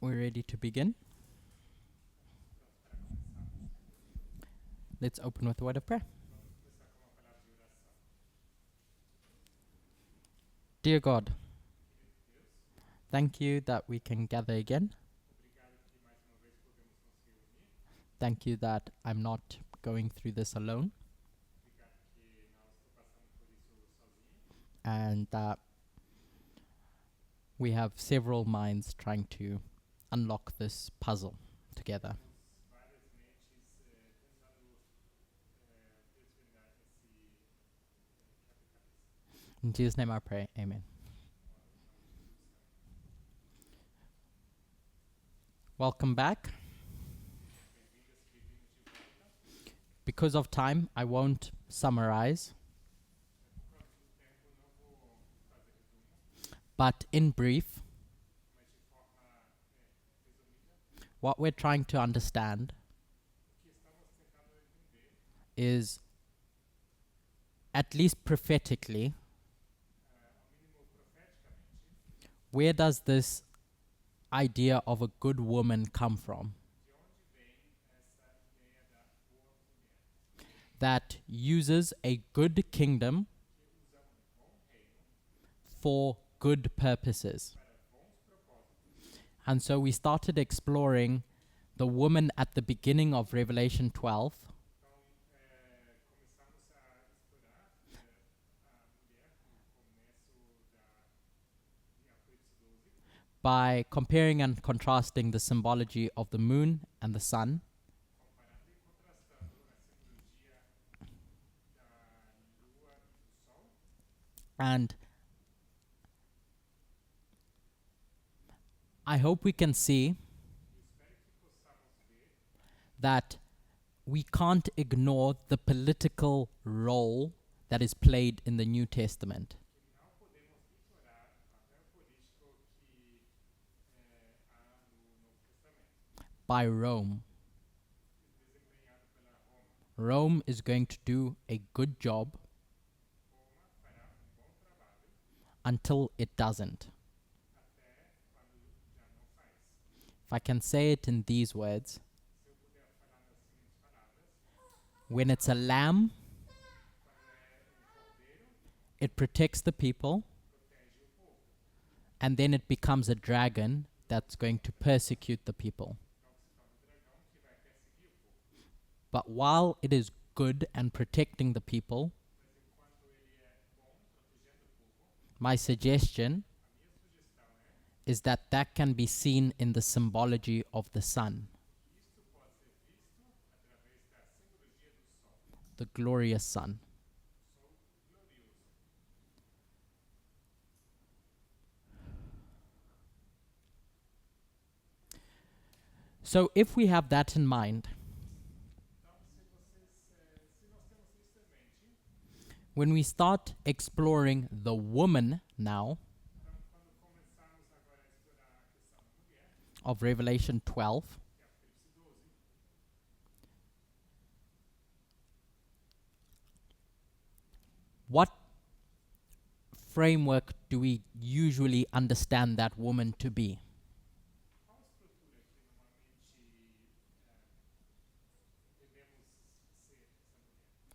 We're ready to begin. Let's open with a word of prayer. Dear God, thank you that we can gather again. Thank you that I'm not going through this alone, and that we have several minds trying to unlock this puzzle together. In Jesus' name I pray, amen. Welcome back. Because of time, I won't summarize, but in brief, what we're trying to understand is, at least prophetically, where does this idea of a good woman come from? That uses a good kingdom for good purposes. And so we started exploring the woman at the beginning of Revelation 12 by comparing and contrasting the symbology of the moon and the sun. And I hope we can see that we can't ignore the political role that is played in the New Testament by Rome. Rome is going to do a good job until it doesn't. If I can say it in these words, when it's a lamb, it protects the people, and then it becomes a dragon that's going to persecute the people. But while it is good and protecting the people, my suggestion is that that can be seen in the symbology of the sun, the glorious sun. So if we have that in mind, when we start exploring the woman now of Revelation 12, what framework do we usually understand that woman to be?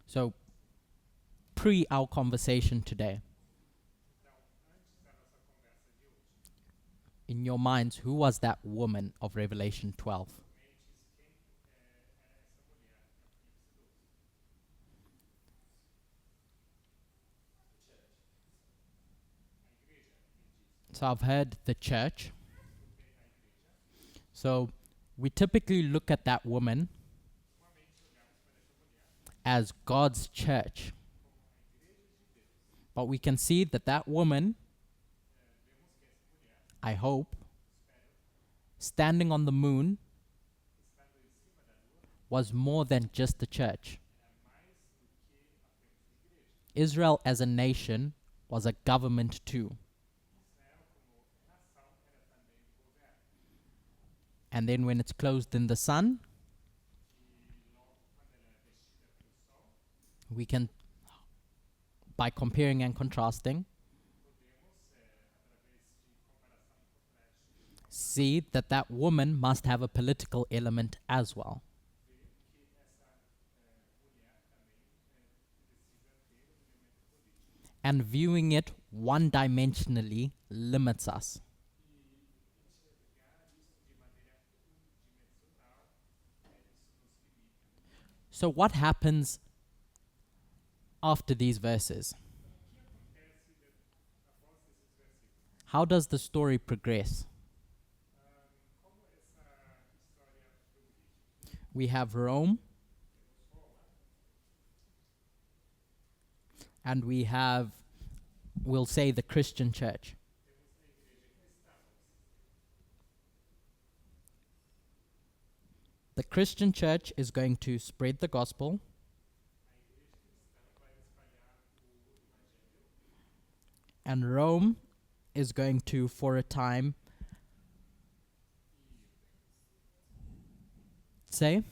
So, pre our conversation today, in your minds, who was that woman of Revelation 12? So I've heard the church. So we typically look at that woman as God's church. But we can see that that woman, I hope, standing on the moon, was more than just the church. Israel as a nation was a government too. And then when it's clothed in the sun, we can, by comparing and contrasting, see that that woman must have a political element as well. And viewing it one dimensionally limits us. So, what happens after these verses? How does the story progress? We have Rome, and we have, we'll say, the Christian church. The Christian church is going to spread the gospel, and Rome is going to, for a time, say,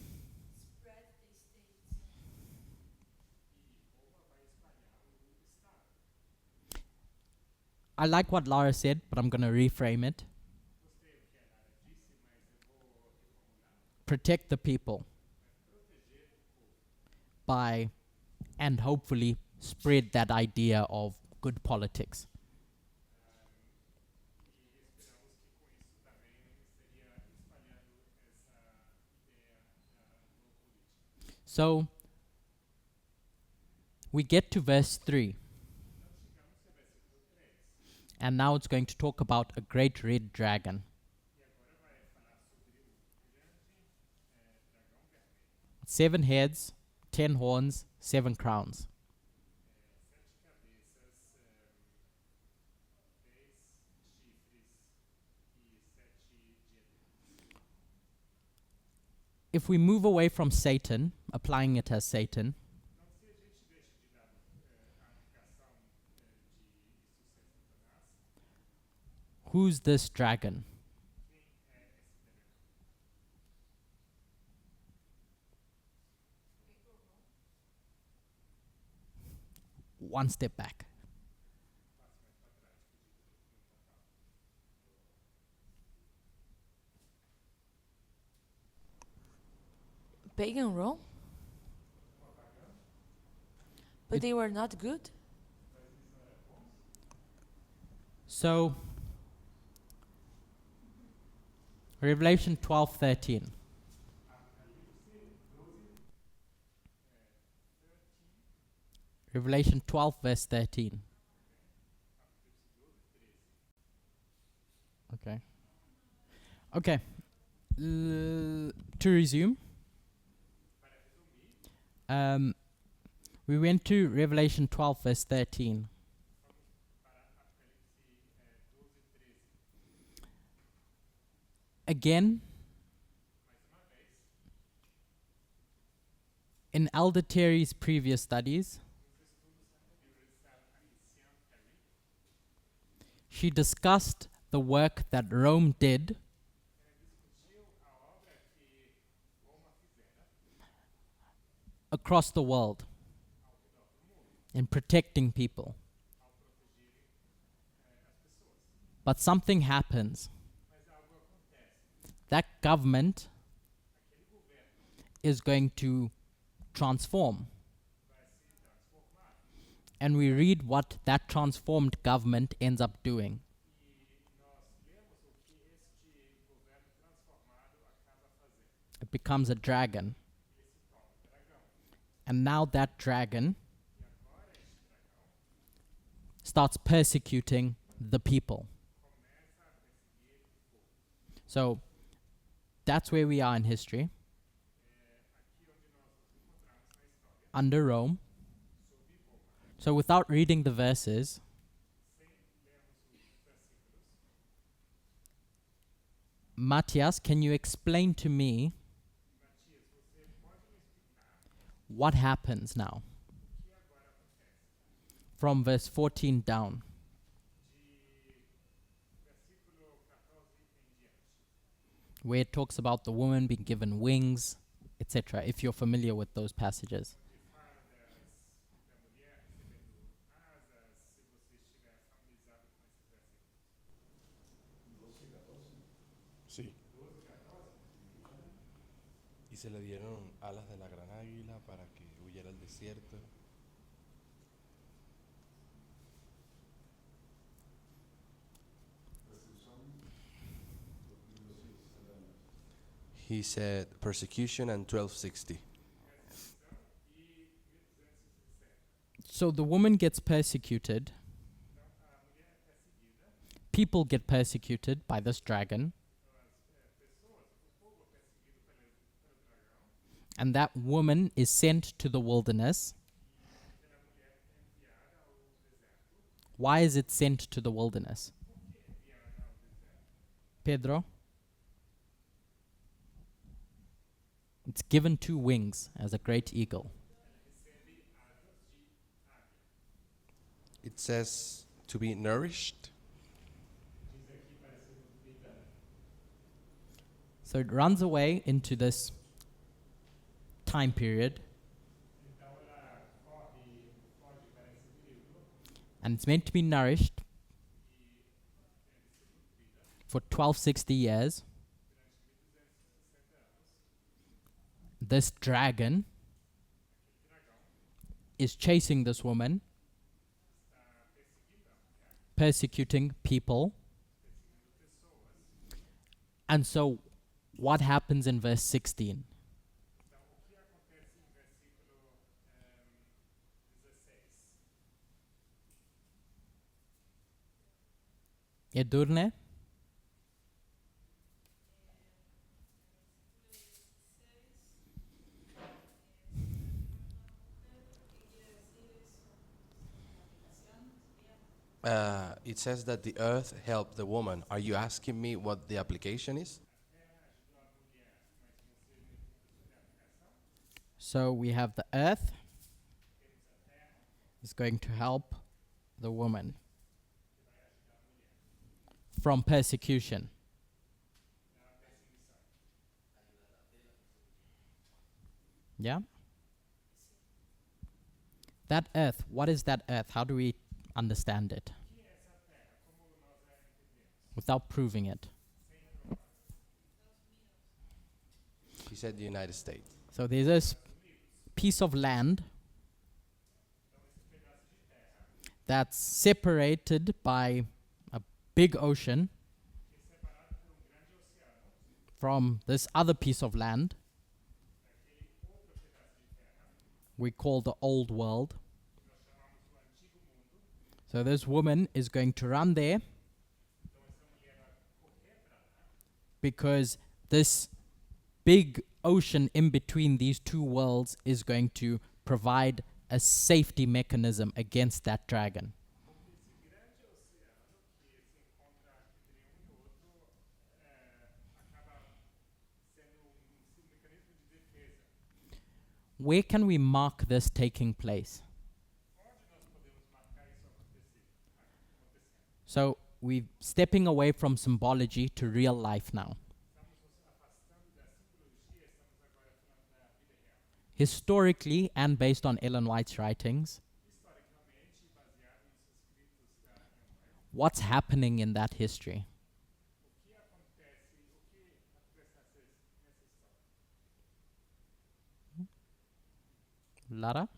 I like what Lara said, but I'm going to reframe it. Protect the people by, and hopefully spread that idea of good politics. So we get to verse 3, and now it's going to talk about a great red dragon. 7 heads, 10 horns, 7 crowns. If we move away from Satan, applying it as Satan, who's this dragon? One step back. Pagan Rome? But It- they were not good? So, Revelation 12:13. Revelation 12, verse 13. Okay. Okay. To resume, we went to Revelation 12, verse 13. Again, in Elder Terry's previous studies, she discussed the work that Rome did across the world in protecting people. But something happens. That government is going to transform. And we read what that transformed government ends up doing. It becomes a dragon. And now that dragon starts persecuting the people. So that's where we are in history. Under Rome. So without reading the verses, Matthias, can you explain to me what happens now? From verse 14 down. Where it talks about the woman being given wings, etc., if you're familiar with those passages. y se le dieron alas de la gran águila para que huyera al desierto. He said persecution and 1260. So the woman gets persecuted. People get persecuted by this dragon. And that woman is sent to the wilderness. Why is it sent to the wilderness? Pedro? It's given two wings as a great eagle. It says to be nourished. So it runs away into this time period. And it's meant to be nourished for 1260 years. This dragon is chasing this woman, persecuting people. And so what happens in verse 16? Edurne? It says that the earth helped the woman. Are you asking me what the application is? So we have the earth is going to help the woman from persecution. Yeah? That earth, what is that earth? How do we understand it? Without proving it. He said the United States. So there's this piece of land that's separated by a big ocean from this other piece of land we call the old world. So this woman is going to run there because this big ocean in between these two worlds is going to provide a safety mechanism against that dragon. Where can we mark this taking place? So we're stepping away from symbology to real life now. Historically, and based on Ellen White's writings, what's happening in that history? Lara?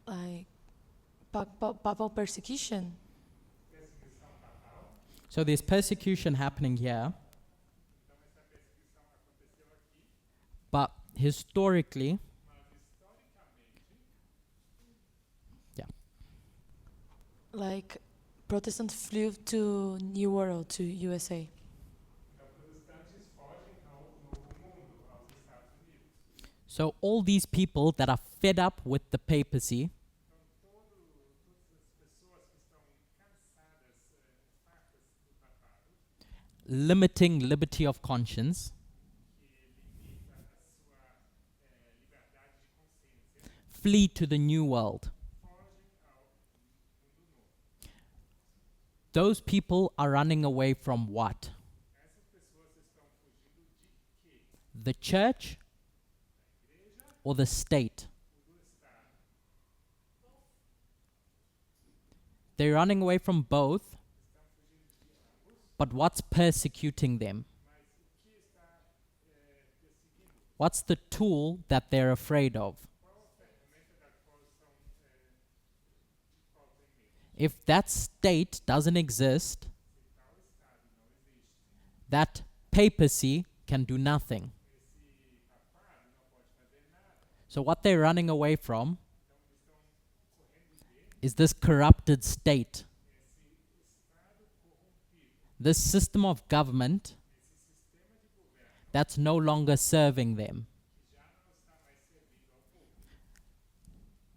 Like papal persecution. So there's persecution happening here, but historically, Like Protestants flew to New World, to USA. so all these people that are fed up with the papacy, limiting liberty of conscience, flee to the new world. Those people are running away from what? The church or the state? They're running away from both, But what's persecuting them? What's the tool that they're afraid of? If that state doesn't exist, that papacy can do nothing. So what they're running away from is this corrupted state. This system of government that's no longer serving them.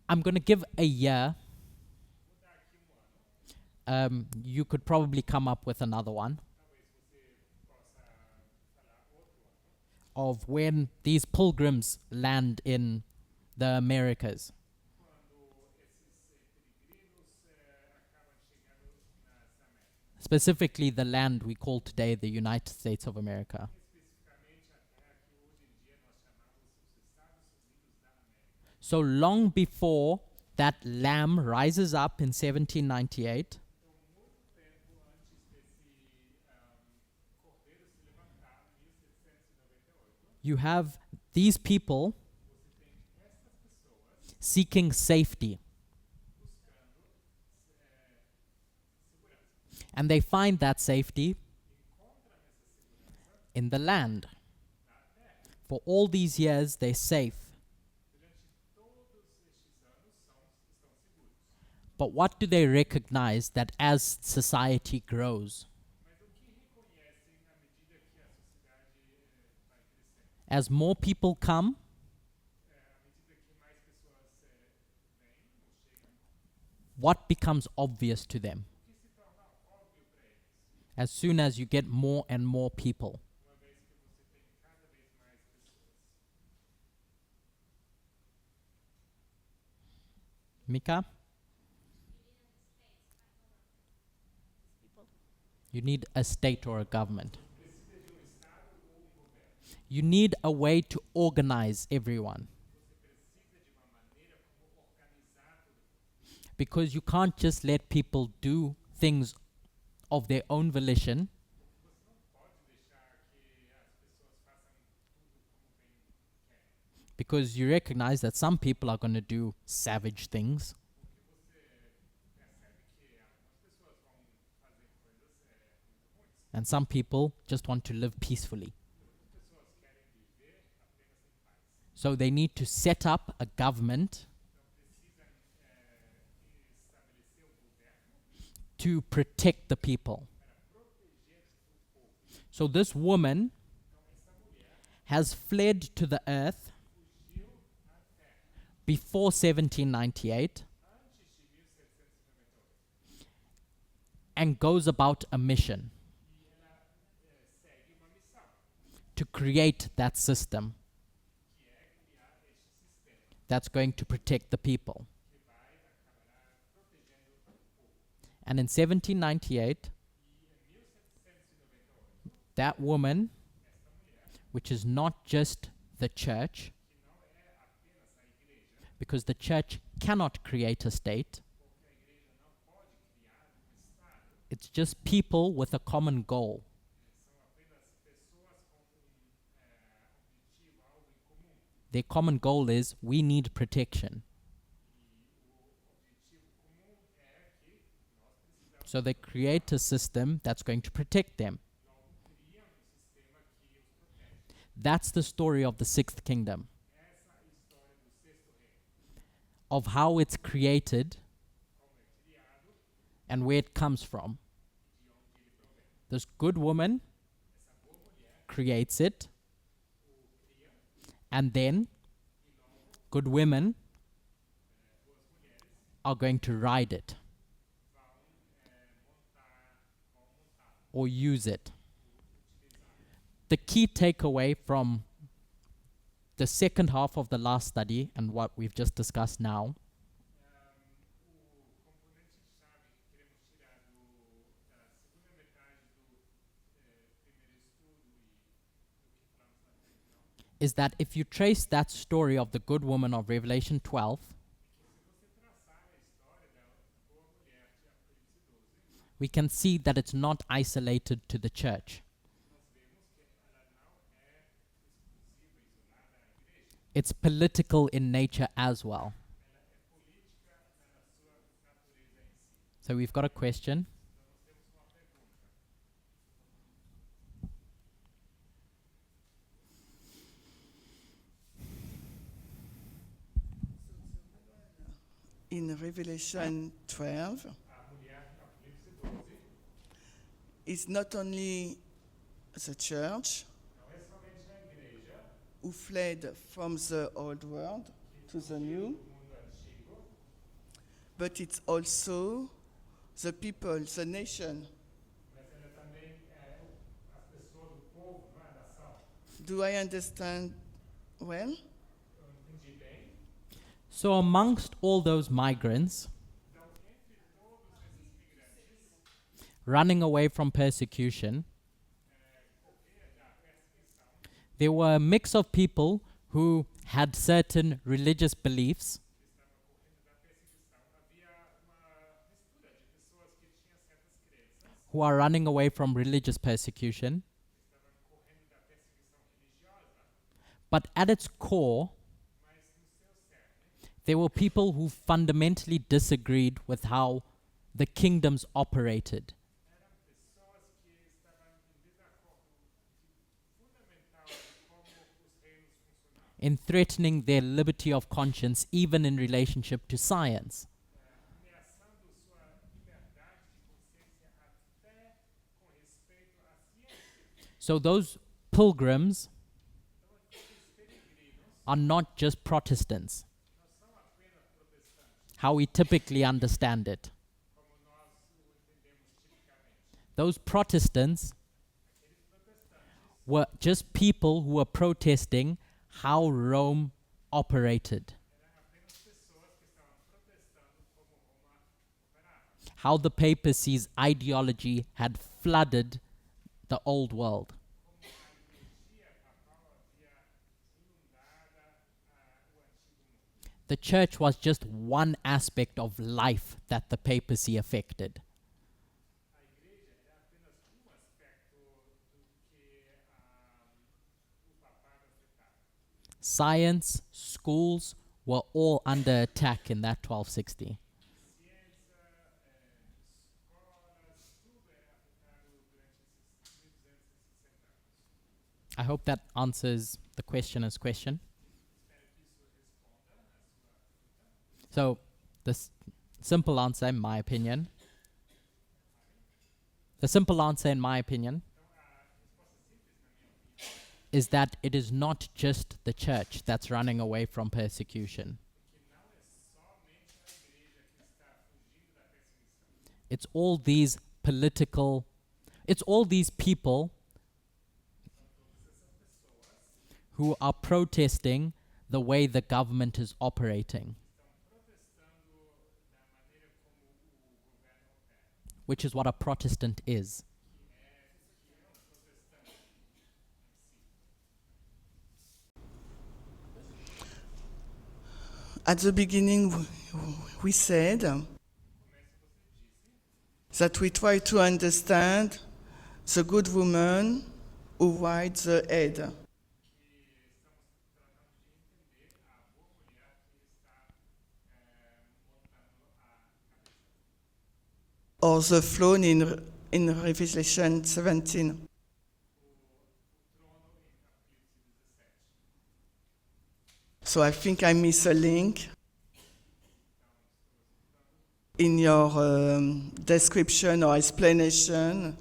I'm going to give a year. You could probably come up with another one of when these pilgrims land in the Americas. Specifically the land we call today the United States of America. So long before that lamb rises up in 1798, you have these people seeking safety. And they find that safety in the land. For all these years, they're safe. But what do they recognize that as society grows? As more people come, what becomes obvious to them? As soon as you get more and more people. Mika? You need a state or a government. You need a way to organize everyone. Because you can't just let people do things of their own volition. Because you recognize that some people are going to do savage things. And some people just want to live peacefully. So they need to set up a government to protect the people. So this woman has fled to the earth before 1798 and goes about a mission to create that system that's going to protect the people. And in 1798, that woman, which is not just the church, because the church cannot create a state, it's just people with a common goal. Their common goal is, we need protection. So they create a system that's going to protect them. That's the story of the Sixth Kingdom. Of how it's created and where it comes from. This good woman creates it, and then good women are going to ride it or use it. The key takeaway from the second half of the last study and what we've just discussed now is that if you trace that story of the good woman of Revelation 12, we can see that it's not isolated to the church. It's political in nature as well. So we've got a question. In Revelation 12, it's not only the church who fled from the old world to the new, but it's also the people, the nation. Do I understand well? So amongst all those migrants running away from persecution, there were a mix of people who had certain religious beliefs, who are running away from religious persecution, but at its core, there were people who fundamentally disagreed with how the kingdoms operated. In threatening their liberty of conscience, even in relationship to science. So those pilgrims are not just Protestants, how we typically understand it. Those Protestants were just people who were protesting how Rome operated, how the papacy's ideology had flooded the old world. The church was just one aspect of life that the papacy affected. Science, schools were all under attack in that 1260. I hope that answers the questioner's question. So, the simple answer, in my opinion, is that it is not just the church that's running away from persecution. It's all these people who are protesting the way the government is operating, which is what a Protestant is. At the beginning, we said that we try to understand the good woman who rides the head, or the throne in Revelation 17. So I think I miss a link in your description or explanation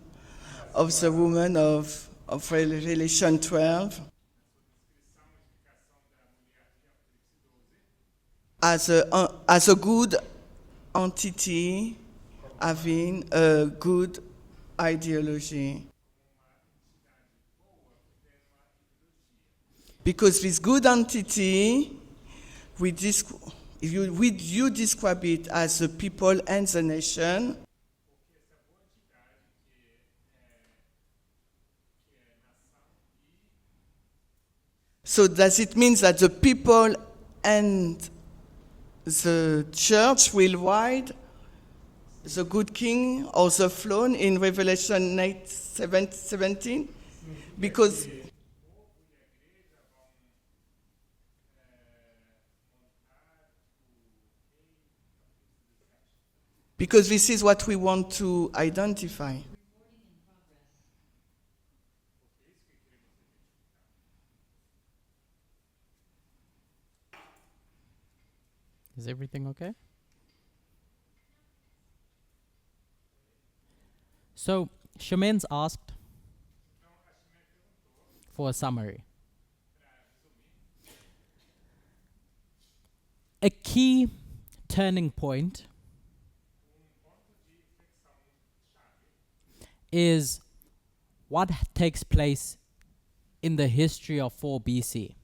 of the woman of Revelation 12 as a good entity having a good ideology. Because this good entity, you describe it as the people and the nation. So does it mean that the people and the church will ride the good king or the throne in Revelation 17? Because because this is what we want to identify. Is everything okay? So, Shemens asked for a summary. A key turning point is what takes place in the history of 4 BC.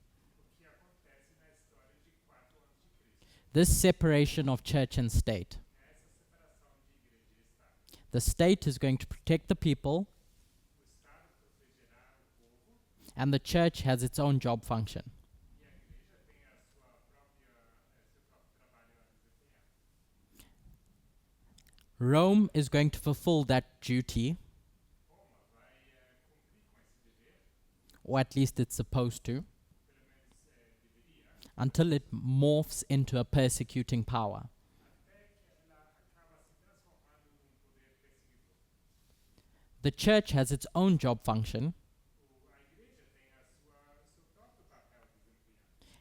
This separation of church and state. The state is going to protect the people, and the church has its own job function. Rome is going to fulfill that duty, or at least it's supposed to, until it morphs into a persecuting power. The church has its own job function,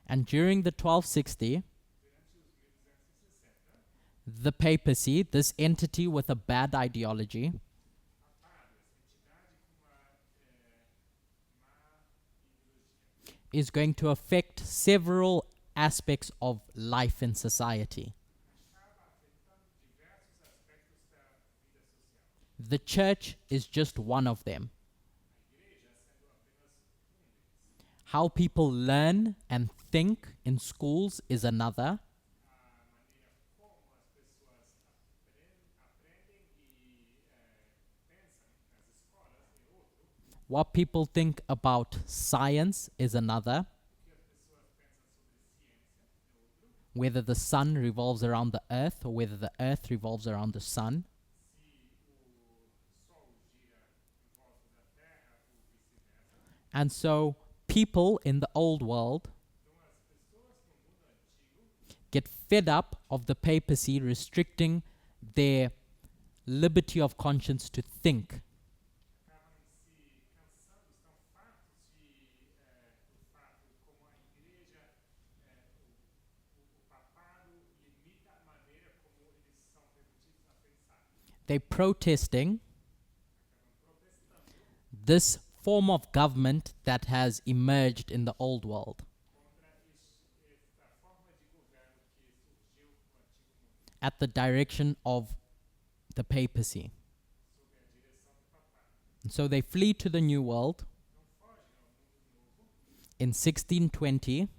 and during the 1260, the papacy, this entity with a bad ideology, is going to affect several aspects of life in society. The church is just one of them. How people learn and think in schools is another. What people think about science is another. Whether the sun revolves around the earth or whether the earth revolves around the sun. And so people in the old world get fed up of the papacy restricting their liberty of conscience to think. They're protesting this form of government that has emerged in the old world. At the direction of the papacy. And so they flee to the New World in 1620,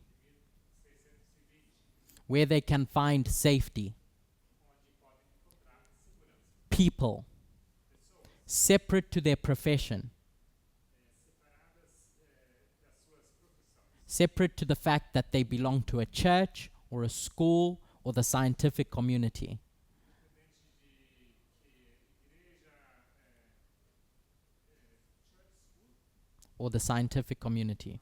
where they can find safety. People, separate to their profession, separate to the fact that they belong to a church or a school or the scientific community. Or the scientific community.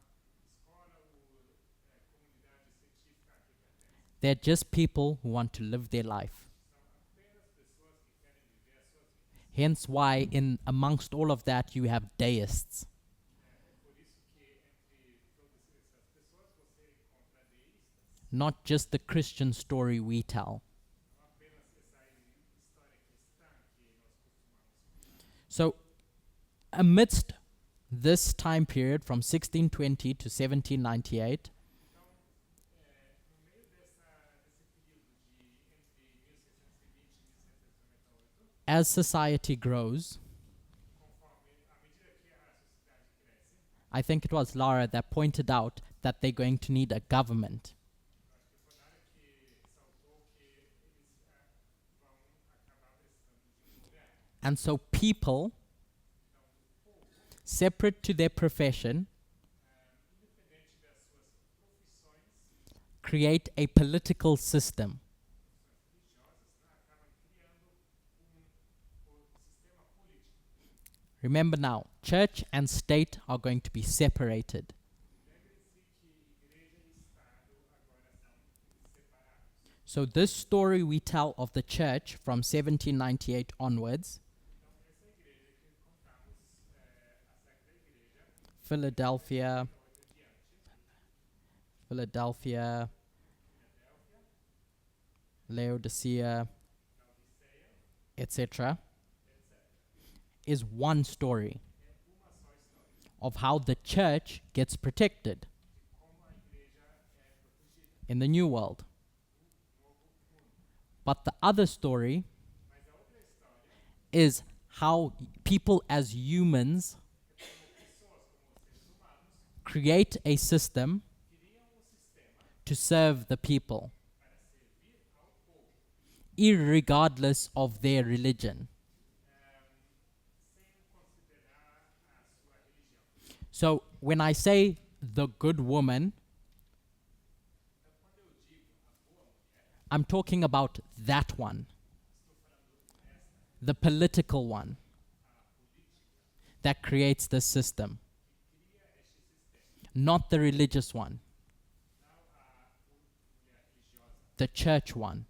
They're just people who want to live their life. Hence why in amongst all of that you have deists. Not just the Christian story we tell. So, amidst this time period from 1620 to 1798, as society grows, I think it was Lara that pointed out that they're going to need a government. And so people, separate to their profession, create a political system Remember now, church and state are going to be separated. So this story we tell of the church from 1798 onwards, Philadelphia, Laodicea, etc., is one story of how the church gets protected in the new world. But the other story is how people as humans create a system to serve the people, irregardless of their religion. So when I say the good woman, I'm talking about that one, the political one that creates the system, not the religious one, the church one.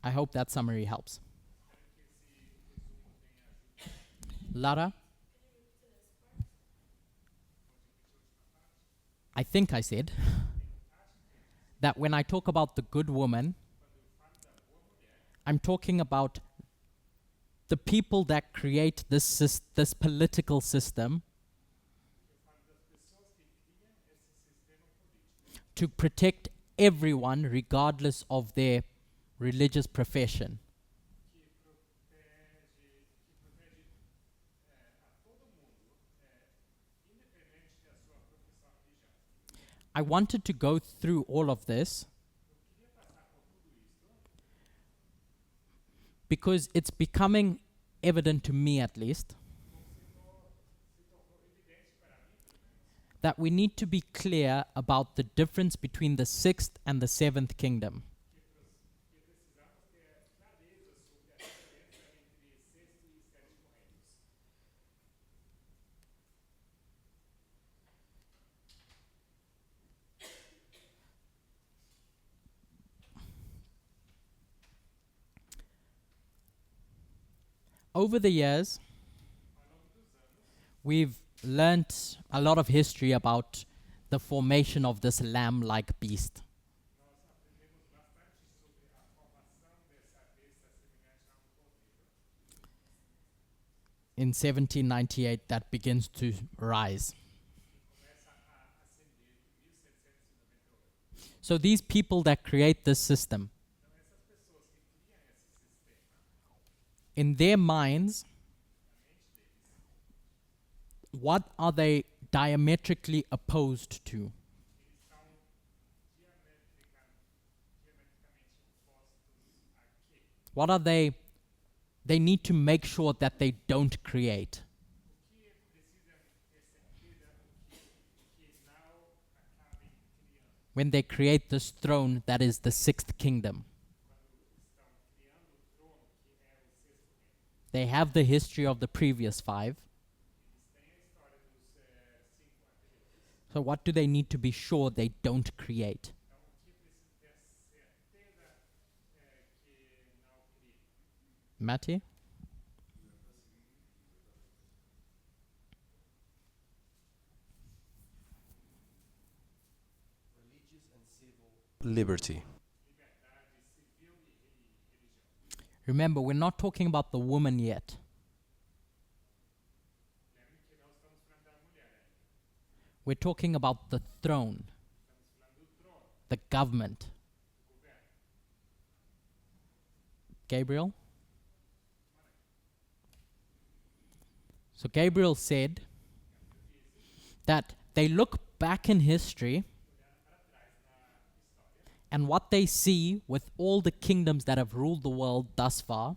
I hope that summary helps. Lara? I think I said that when I talk about the good woman, I'm talking about the people that create this political system to protect everyone regardless of their religious profession. I wanted to go through all of this because it's becoming evident to me, at least, that we need to be clear about the difference between the sixth and the seventh kingdom. Over the years, we've learnt a lot of history about the formation of this lamb-like beast. In 1798, that begins to rise. So these people that create this system, in their minds, what are they diametrically opposed to? What are they need to make sure that they don't create? When they create this throne that is the sixth kingdom. They have the history of the previous five. So what do they need to be sure they don't create? Matty? Liberty. Remember, we're not talking about the woman yet. We're talking about the throne, the government. Gabriel? So Gabriel said that they look back in history and what they see with all the kingdoms that have ruled the world thus far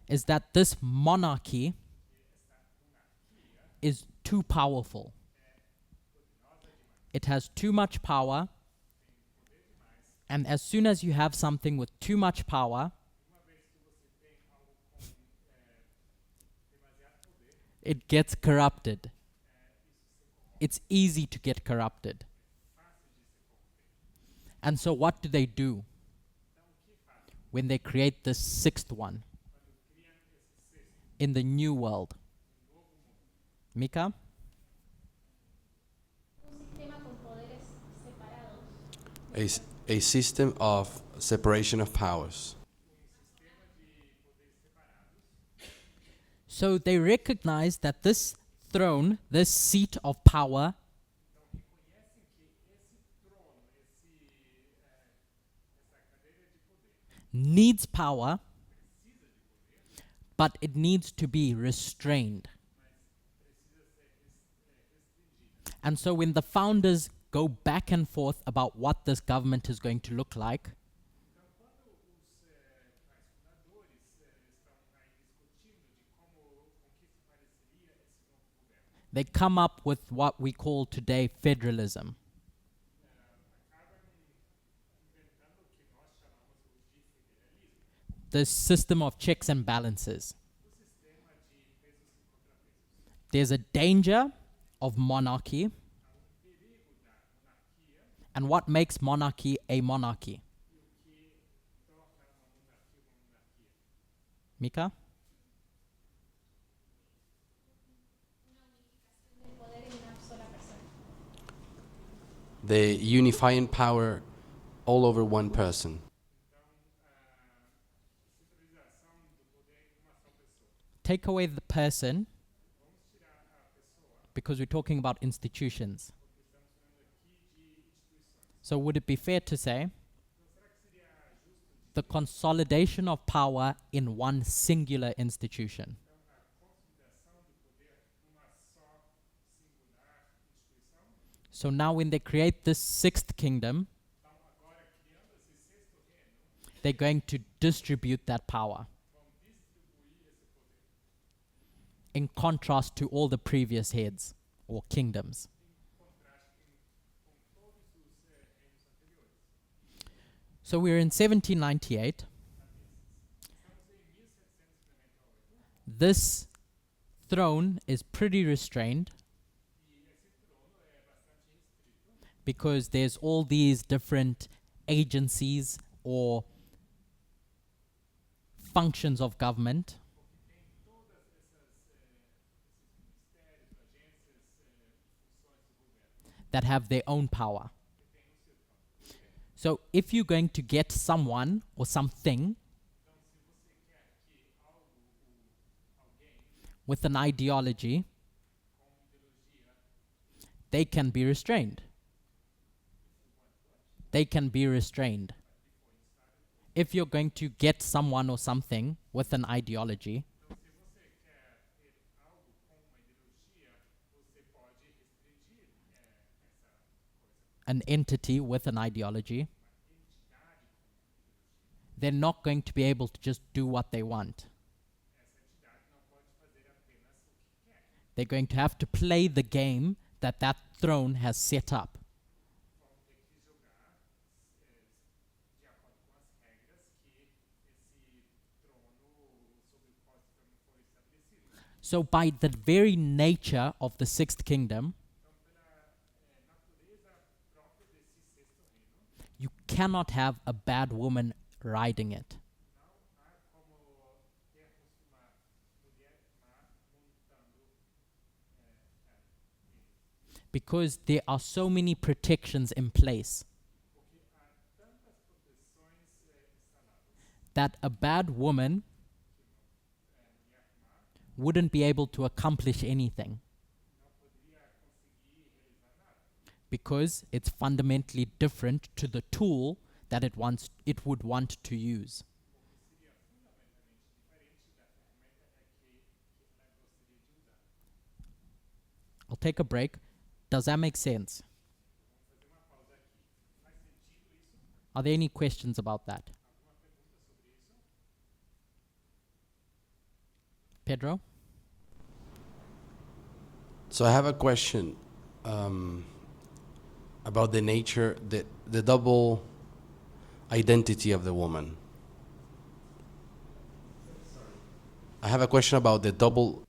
is that this monarchy is too powerful. It has too much power And as soon as you have something with too much power, it gets corrupted. It's easy to get corrupted. And so what do they do when they create this sixth one in the new world? Mika? A system of separation of powers. So they recognize that this throne, this seat of power, needs power, but it needs to be restrained. And so when the founders go back and forth about what this government is going to look like, they come up with what we call today federalism. The system of checks and balances. There's a danger of monarchy. And what makes monarchy a monarchy? Mika? The unifying power all over one person. Take away the person, because we're talking about institutions. So would it be fair to say the consolidation of power in one singular institution? So now when they create this sixth kingdom, they're going to distribute that power in contrast to all the previous heads or kingdoms. So we're in 1798. This throne is pretty restrained because there's all these different agencies or functions of government that have their own power. So if you're going to get someone or something with an ideology, they can be restrained. They can be restrained. If you're going to get someone or something with an ideology, an entity with an ideology, they're not going to be able to just do what they want. They're going to have to play the game that that throne has set up. So by the very nature of the sixth kingdom, you cannot have a bad woman riding it. Because there are so many protections in place that a bad woman wouldn't be able to accomplish anything, because it's fundamentally different to the tool that it would want to use. I'll take a break. Does that make sense? Are there any questions about that? Pedro? So I have a question about the nature, the double identity of the woman. I have a question about the double.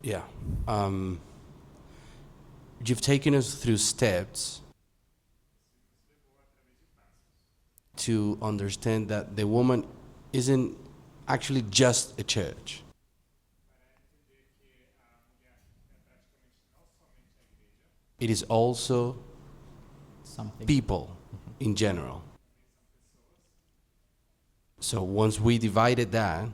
Yeah. You've taken us through steps to understand that the woman isn't actually just a church. It is also Something. people in general. So once we divided that,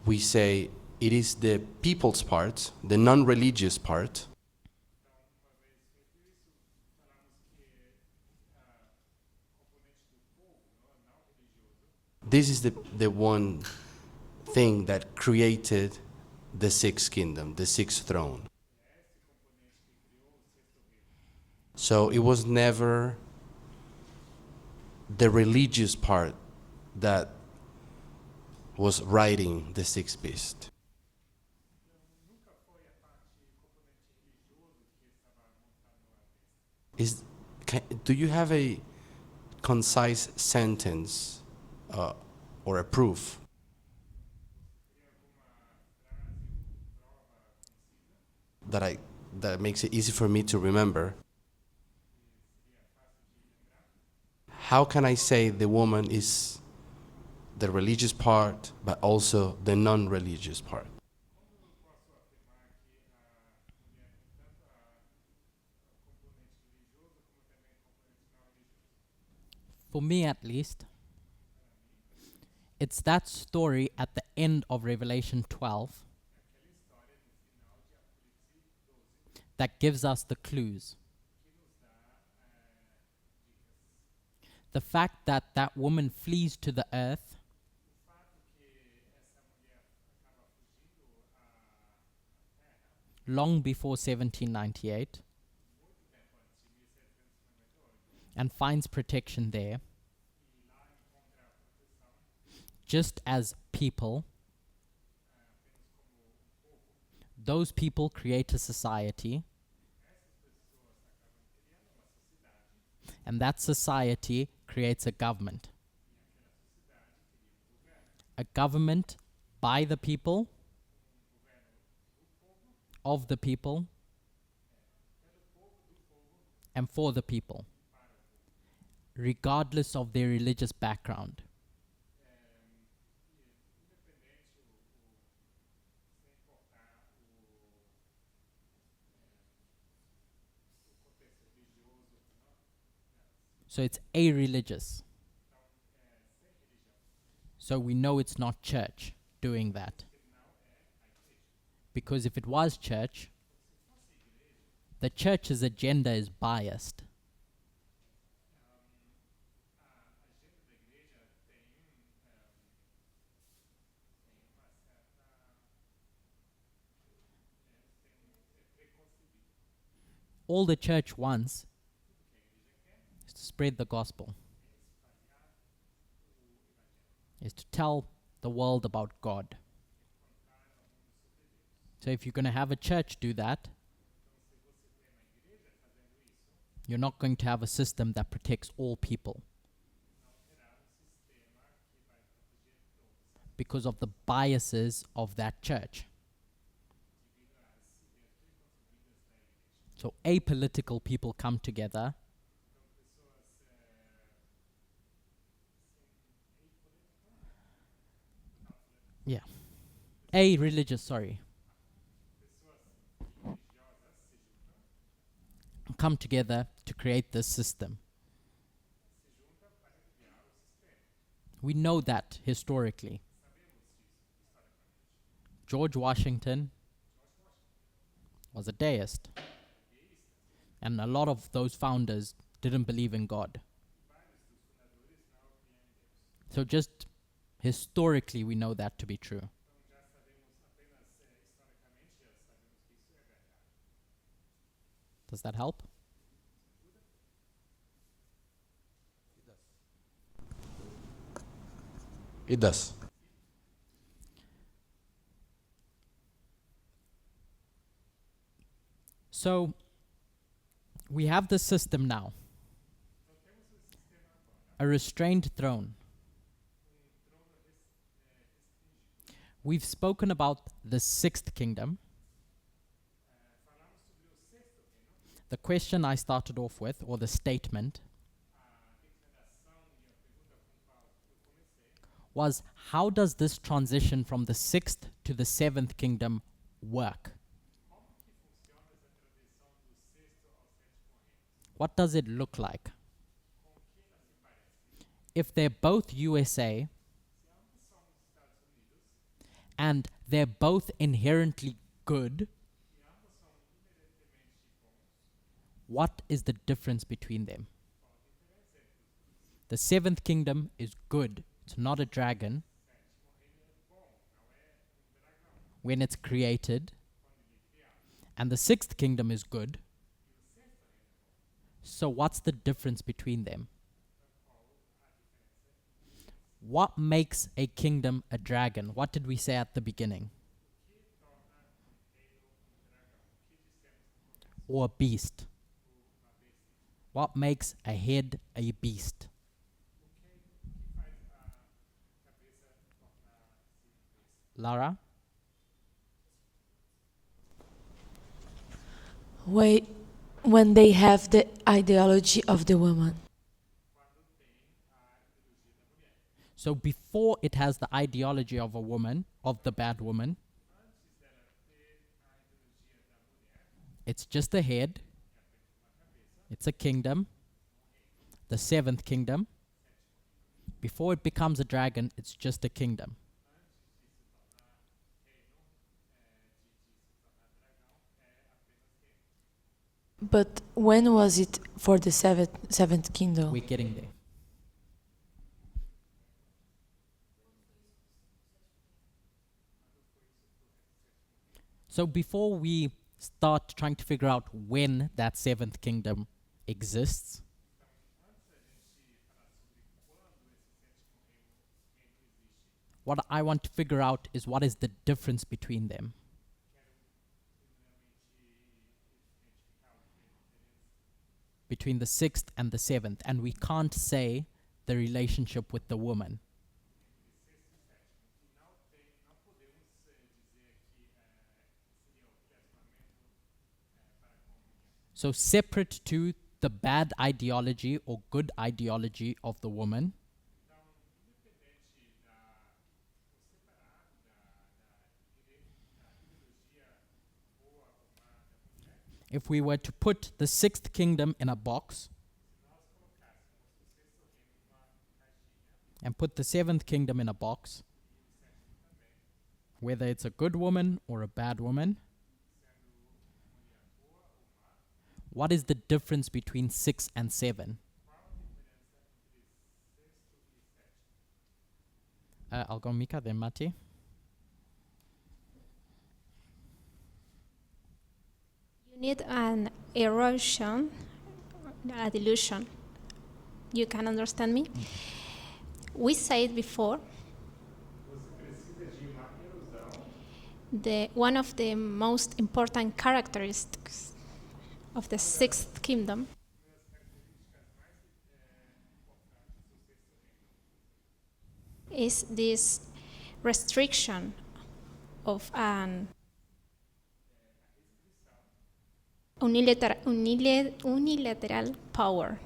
we say it is the people's part, the non-religious part. This is the one thing that created the sixth kingdom, the sixth throne. So it was never the religious part that was riding the sixth beast. Do you have a concise sentence or a proof that makes it easy for me to remember? How can I say the woman is the religious part, but also the non-religious part? For me, at least, it's that story at the end of Revelation 12 that gives us the clues. The fact that that woman flees to the earth long before 1798 and finds protection there, just as people, those people create a society, and that society creates a government. A government by the people, of the people, and for the people, regardless of their religious background. So it's a-religious. So we know it's not church doing that. Because if it was church, the church's agenda is biased. All the church wants is to spread the gospel, is to tell the world about God. So if you're going to have a church do that, you're not going to have a system that protects all people because of the biases of that church. So apolitical people come together. Yeah. A-religious, sorry. Come together to create this system. We know that historically. George Washington was a deist. And a lot of those founders didn't believe in God. So just historically we know that to be true. Does that help? It does. So we have the system now. A restrained throne. We've spoken about the sixth kingdom. The question I started off with, or the statement, was how does this transition from the sixth to the seventh kingdom work? What does it look like? If they're both USA and they're both inherently good, what is the difference between them? The seventh kingdom is good. It's not a dragon. When it's created. And the sixth kingdom is good. So what's the difference between them? What makes a kingdom a dragon? What did we say at the beginning? Or a beast. What makes a head a beast? Lara? Wait, when they have the ideology of the woman. So before it has the ideology of a woman, of the bad woman, it's just a head. It's a kingdom. The seventh kingdom. Before it becomes a dragon, it's just a kingdom. But when was it for the seventh kingdom? We're getting there. So before we start trying to figure out when that seventh kingdom exists, what I want to figure out is what is the difference between them. Between the sixth and the seventh, and we can't say the relationship with the woman. So separate to the bad ideology or good ideology of the woman, if we were to put the sixth kingdom in a box and put the seventh kingdom in a box, whether it's a good woman or a bad woman, what is the difference between 6 and 7? I'll go Mika, then Mati. You need an erosion, a delusion. You can understand me? We said before, one of the most important characteristics of the sixth kingdom is this restriction of an unilateral power.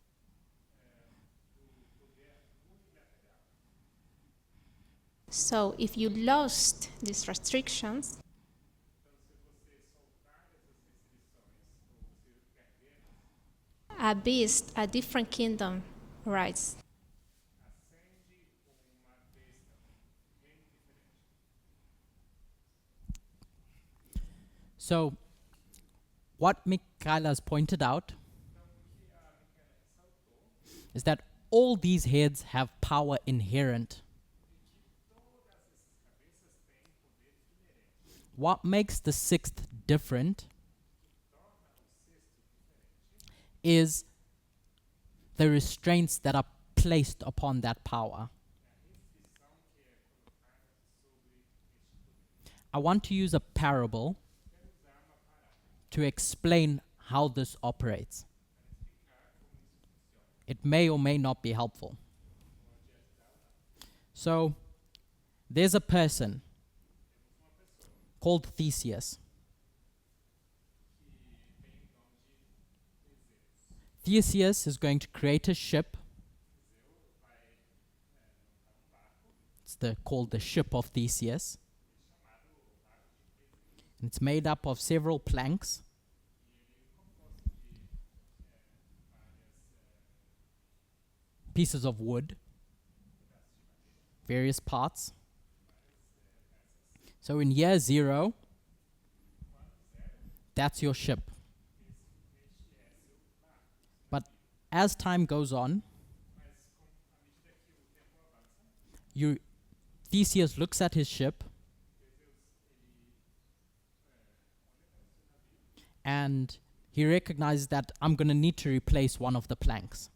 So if you lost these restrictions, a beast, a different kingdom rises. So what Michaela's pointed out is that all these heads have power inherent. What makes the sixth different is the restraints that are placed upon that power. I want to use a parable to explain how this operates. it may or may not be helpful. So, there's a person called Theseus. Theseus is going to create a ship. It's called the ship of Theseus. And it's made up of several planks. Pieces of wood. Various parts. So in year 0, that's your ship. But as time goes on, Theseus looks at his ship and he recognizes that I'm going to need to replace one of the planks.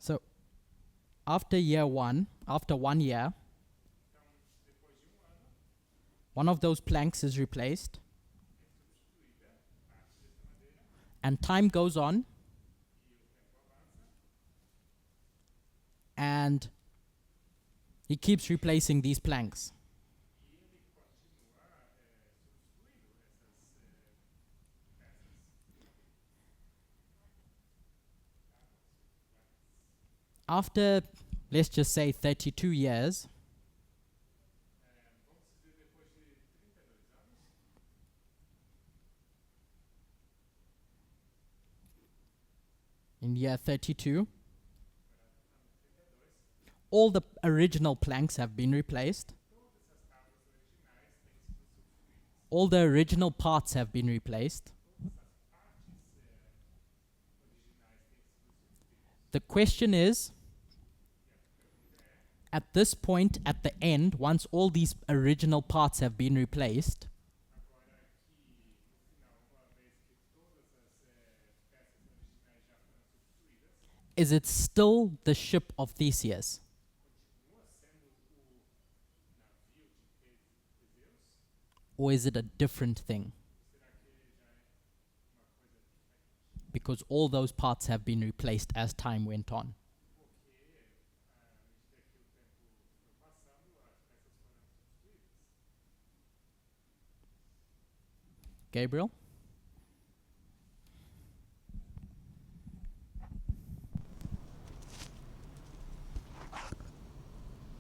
So after year 1, after 1 year, one of those planks is replaced. And time goes on. And he keeps replacing these planks. After, let's just say, 32 years, in year 32, all the original planks have been replaced. All the original parts have been replaced. The question is, at this point, at the end, once all these original parts have been replaced, is it still the ship of Theseus? Or is it a different thing? Because all those parts have been replaced as time went on. Gabriel?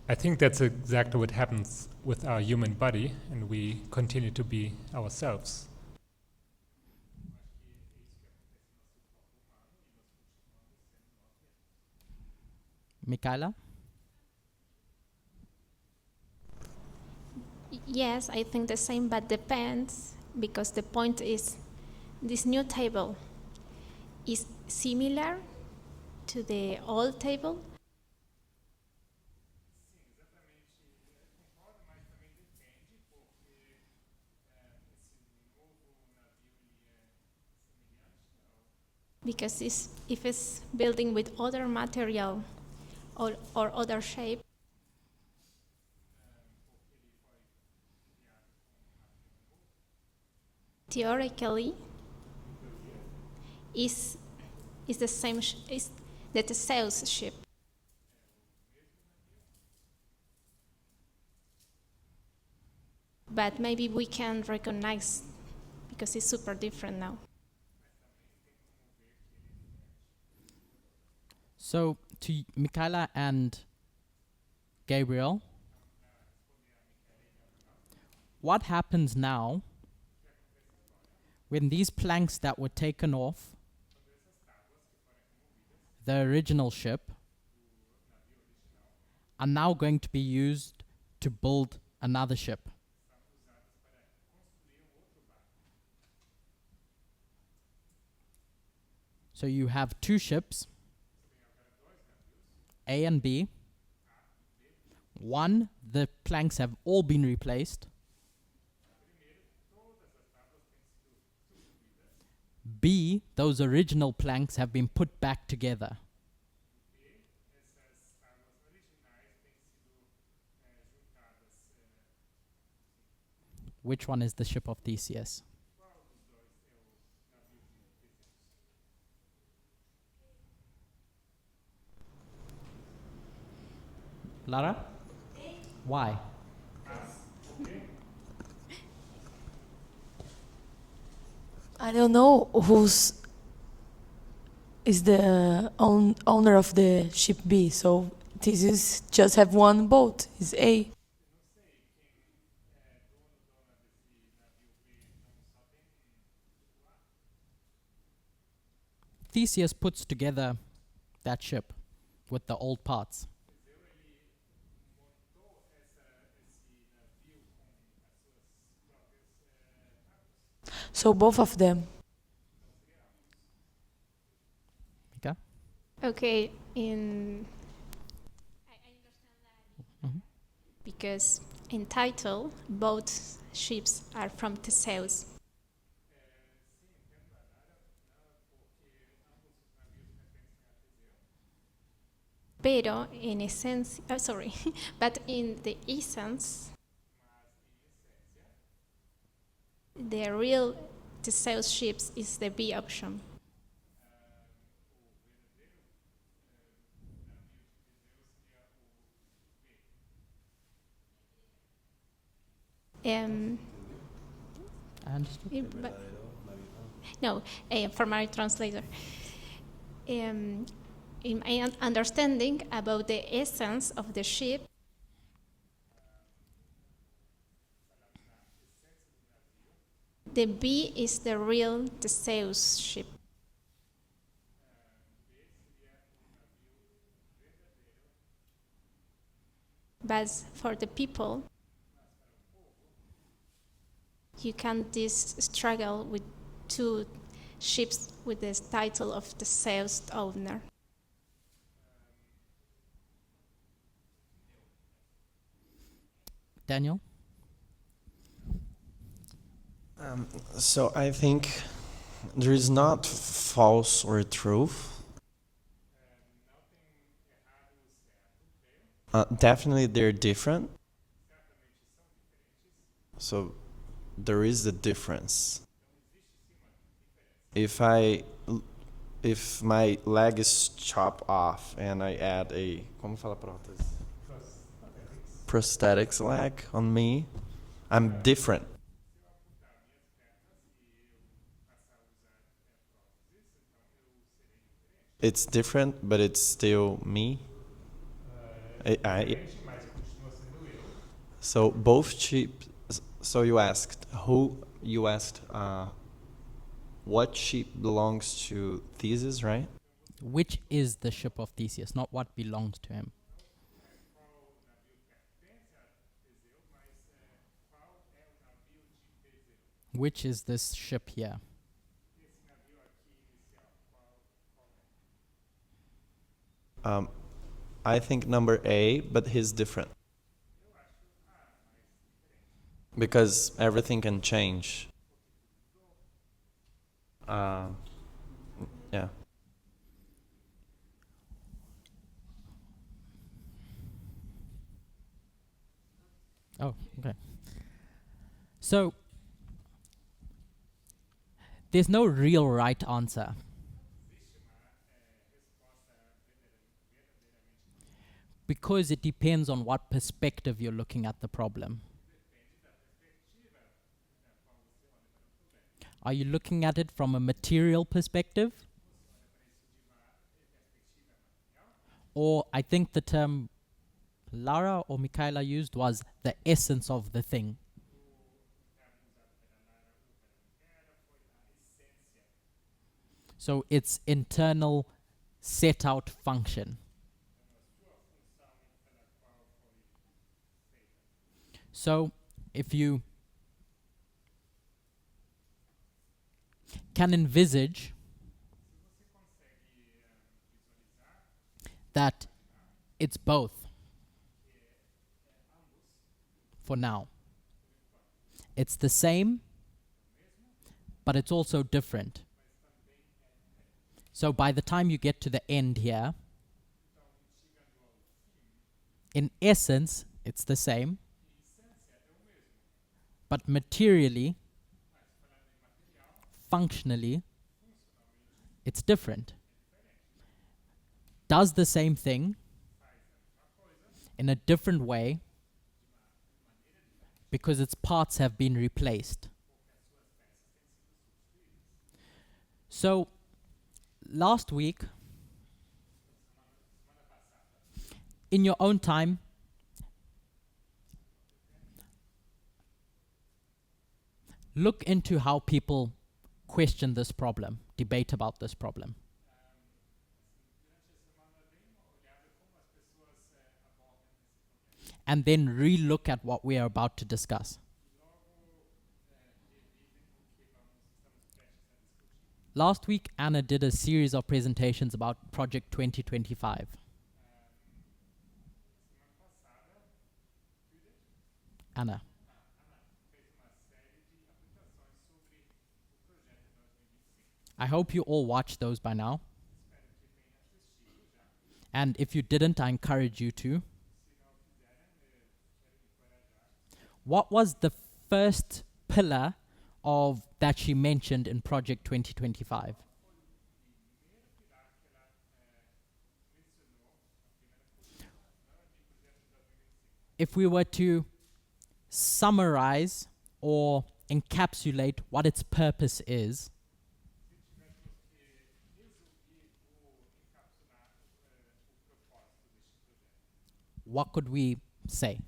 I think that's exactly what happens with our human body, and we continue to be ourselves. Michaela? Yes, I think the same, but depends, because the point is this new table is similar to the old table. Because if it's building with other material or other shape, theoretically is the same is the Theseus ship. But maybe we can recognize because it's super different now. So, to Michaela and Gabriel, what happens now when these planks that were taken off the original ship are now going to be used to build another ship? So you have two ships, A and B. One, the planks have all been replaced. B, those original planks have been put back together. which one is the ship of Theseus? Lara? Why? I don't know who's is the owner of the ship B. So this is just have one boat. Is A. Theseus puts together that ship with the old parts. So both of them. Mika? Okay, in I understand that Mhm. because in title both ships are from Theseus. Pero en esencia, sorry, but in the essence, the real Theseus ships is the B option. Um, I understood. no, for my translator. In my understanding about the essence of the ship, the B is the real Theseus ship. But for the people, you can't this struggle with two ships with the title of Theseus owner. Daniel? So I think there is not false or truth. Definitely they're different. So there is a difference. If my leg is chopped off and I add a como fala prótese? Prosthetics leg on me, I'm different. It's different, but it's still me. So both sheep. So you asked who? You asked what sheep belongs to Theseus, right? Which is the ship of Theseus, not what belongs to him. Which is this ship here? I think number A, but he's different. Because everything can change. Yeah. Oh, okay. So, there's no real right answer. Because it depends on what perspective you're looking at the problem. Are you looking at it from a material perspective? Or I think the term Lara or Michaela used was the essence of the thing. So its internal set out function. So if you can envisage that it's both for now. It's the same, but it's also different. So by the time you get to the end here, in essence, it's the same, But materially, functionally, it's different. Does the same thing in a different way because its parts have been replaced. So, last week, in your own time, look into how people question this problem, debate about this problem. And then re-look at what we are about to discuss. Last week, Anna did a series of presentations about Project 2025. Anna. I hope you all watched those by now. And if you didn't, I encourage you to. What was the first pillar of that she mentioned in Project 2025? If we were to summarize or encapsulate what its purpose is, what could we say?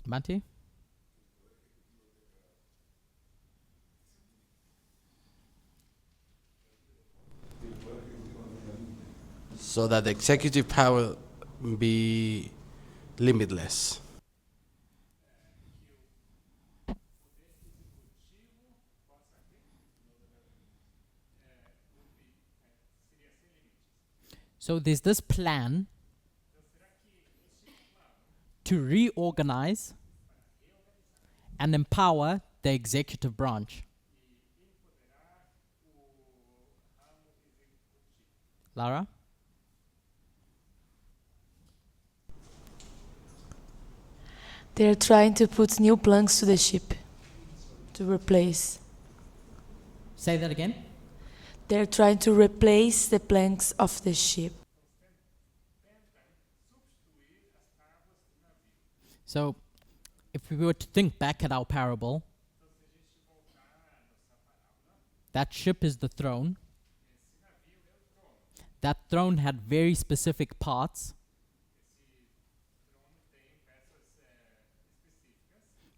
Mati? So that the executive power be limitless. So there's this plan to reorganize and empower the executive branch. Lara? They're trying to put new planks to the ship to replace. Say that again? They're trying to replace the planks of the ship. So, if we were to think back at our parable, that ship is the throne. That throne had very specific parts.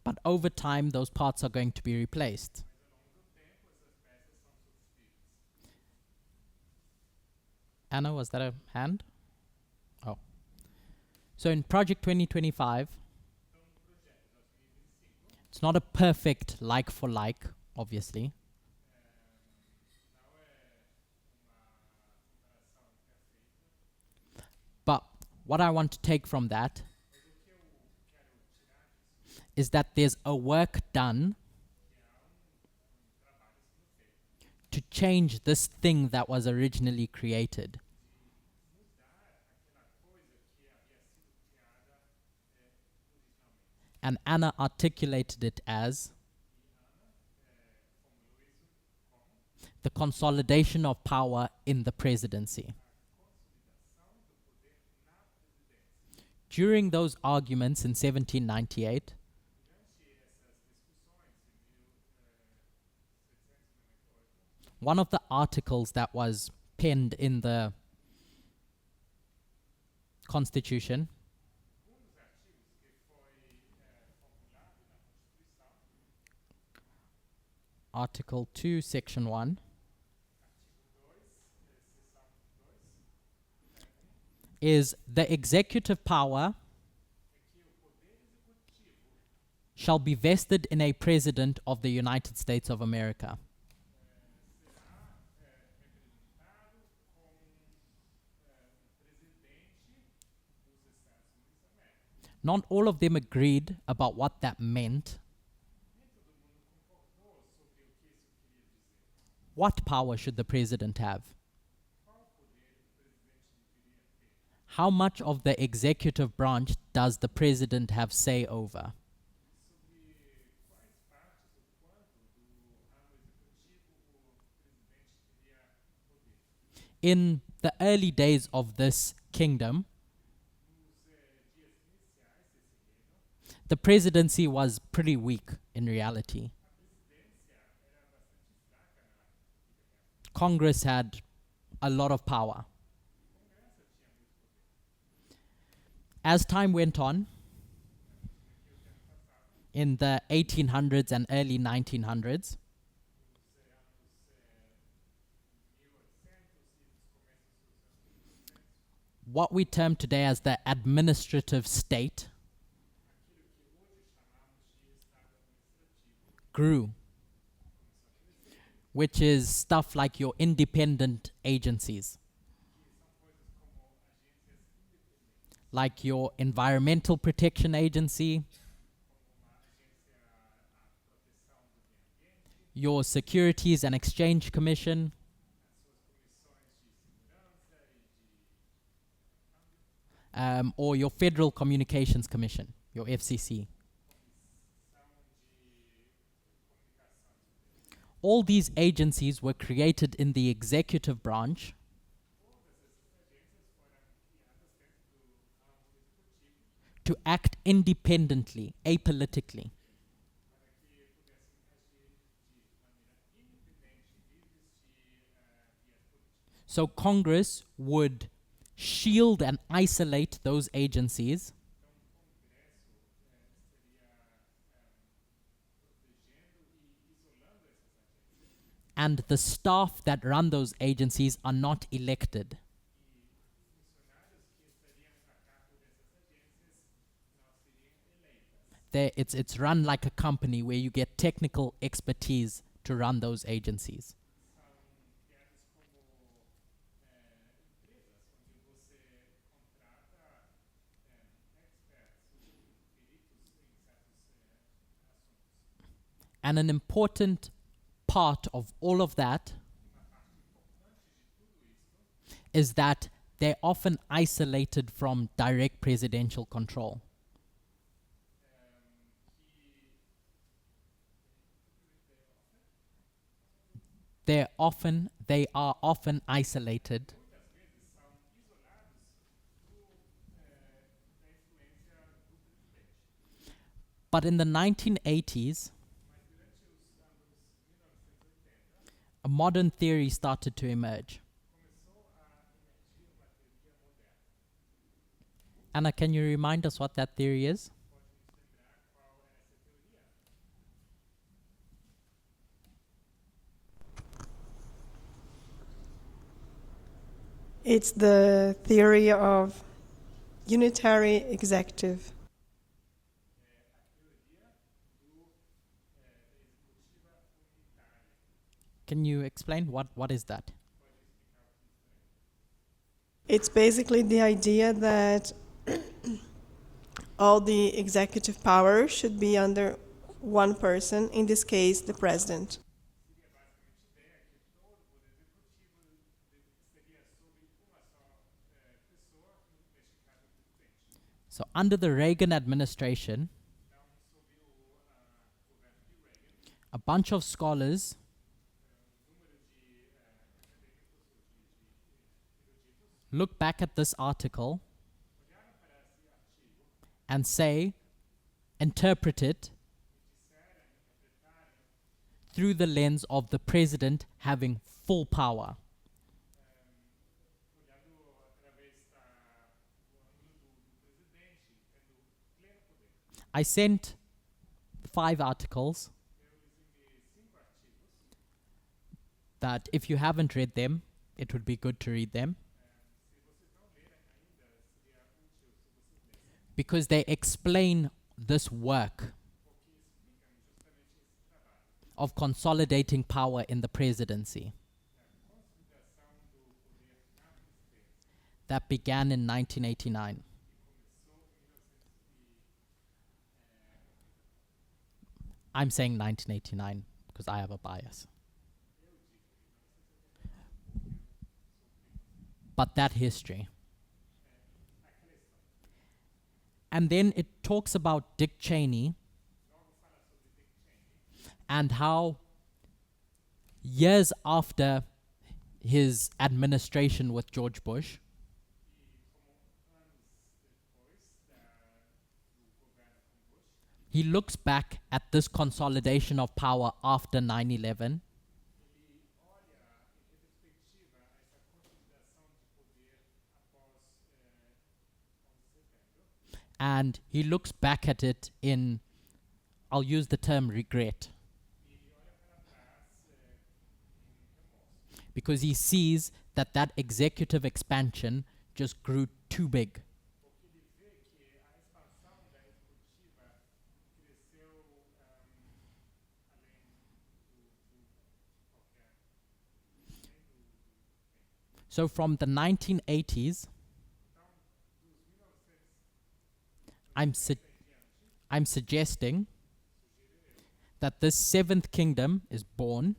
But over time, those parts are going to be replaced. Anna, was that a hand? Oh. So in Project 2025, it's not a perfect like for like, obviously. But what I want to take from that is that there's a work done to change this thing that was originally created. And Anna articulated it as the consolidation of power in the presidency. During those arguments in 1798, one of the articles that was penned in the Constitution, Article 2, Section 1, is the executive power shall be vested in a president of the United States of America. Not all of them agreed about what that meant. What power should the president have? How much of the executive branch does the president have say over? In the early days of this kingdom, the presidency was pretty weak in reality. Congress had a lot of power. As time went on, in the 1800s and early 1900s, what we term today as the administrative state grew, which is stuff like your independent agencies, like your Environmental Protection Agency, your Securities and Exchange Commission, or your Federal Communications Commission, your FCC. All these agencies were created in the executive branch to act independently, apolitically. So Congress would shield and isolate those agencies and the staff that run those agencies are not elected. It's run like a company where you get technical expertise to run those agencies. And an important part of all of that is that they're often isolated from direct presidential control. They are often isolated but in the 1980s, a modern theory started to emerge. Anna, can you remind us what that theory is? It's the theory of unitary executive. Can you explain what is that? It's basically the idea that all the executive power should be under one person, in this case, the president. So under the Reagan administration, a bunch of scholars look back at this article and interpret it through the lens of the president having full power. I sent 5 articles that if you haven't read them, it would be good to read them, because they explain this work of consolidating power in the presidency that began in 1989. I'm saying 1989 because I have a bias. But that history. And then it talks about Dick Cheney and how years after his administration with George Bush, he looks back at this consolidation of power after 9/11 and he looks back at it in, I'll use the term regret, because he sees that that executive expansion just grew too big. So from the 1980s, I'm suggesting that this seventh kingdom is born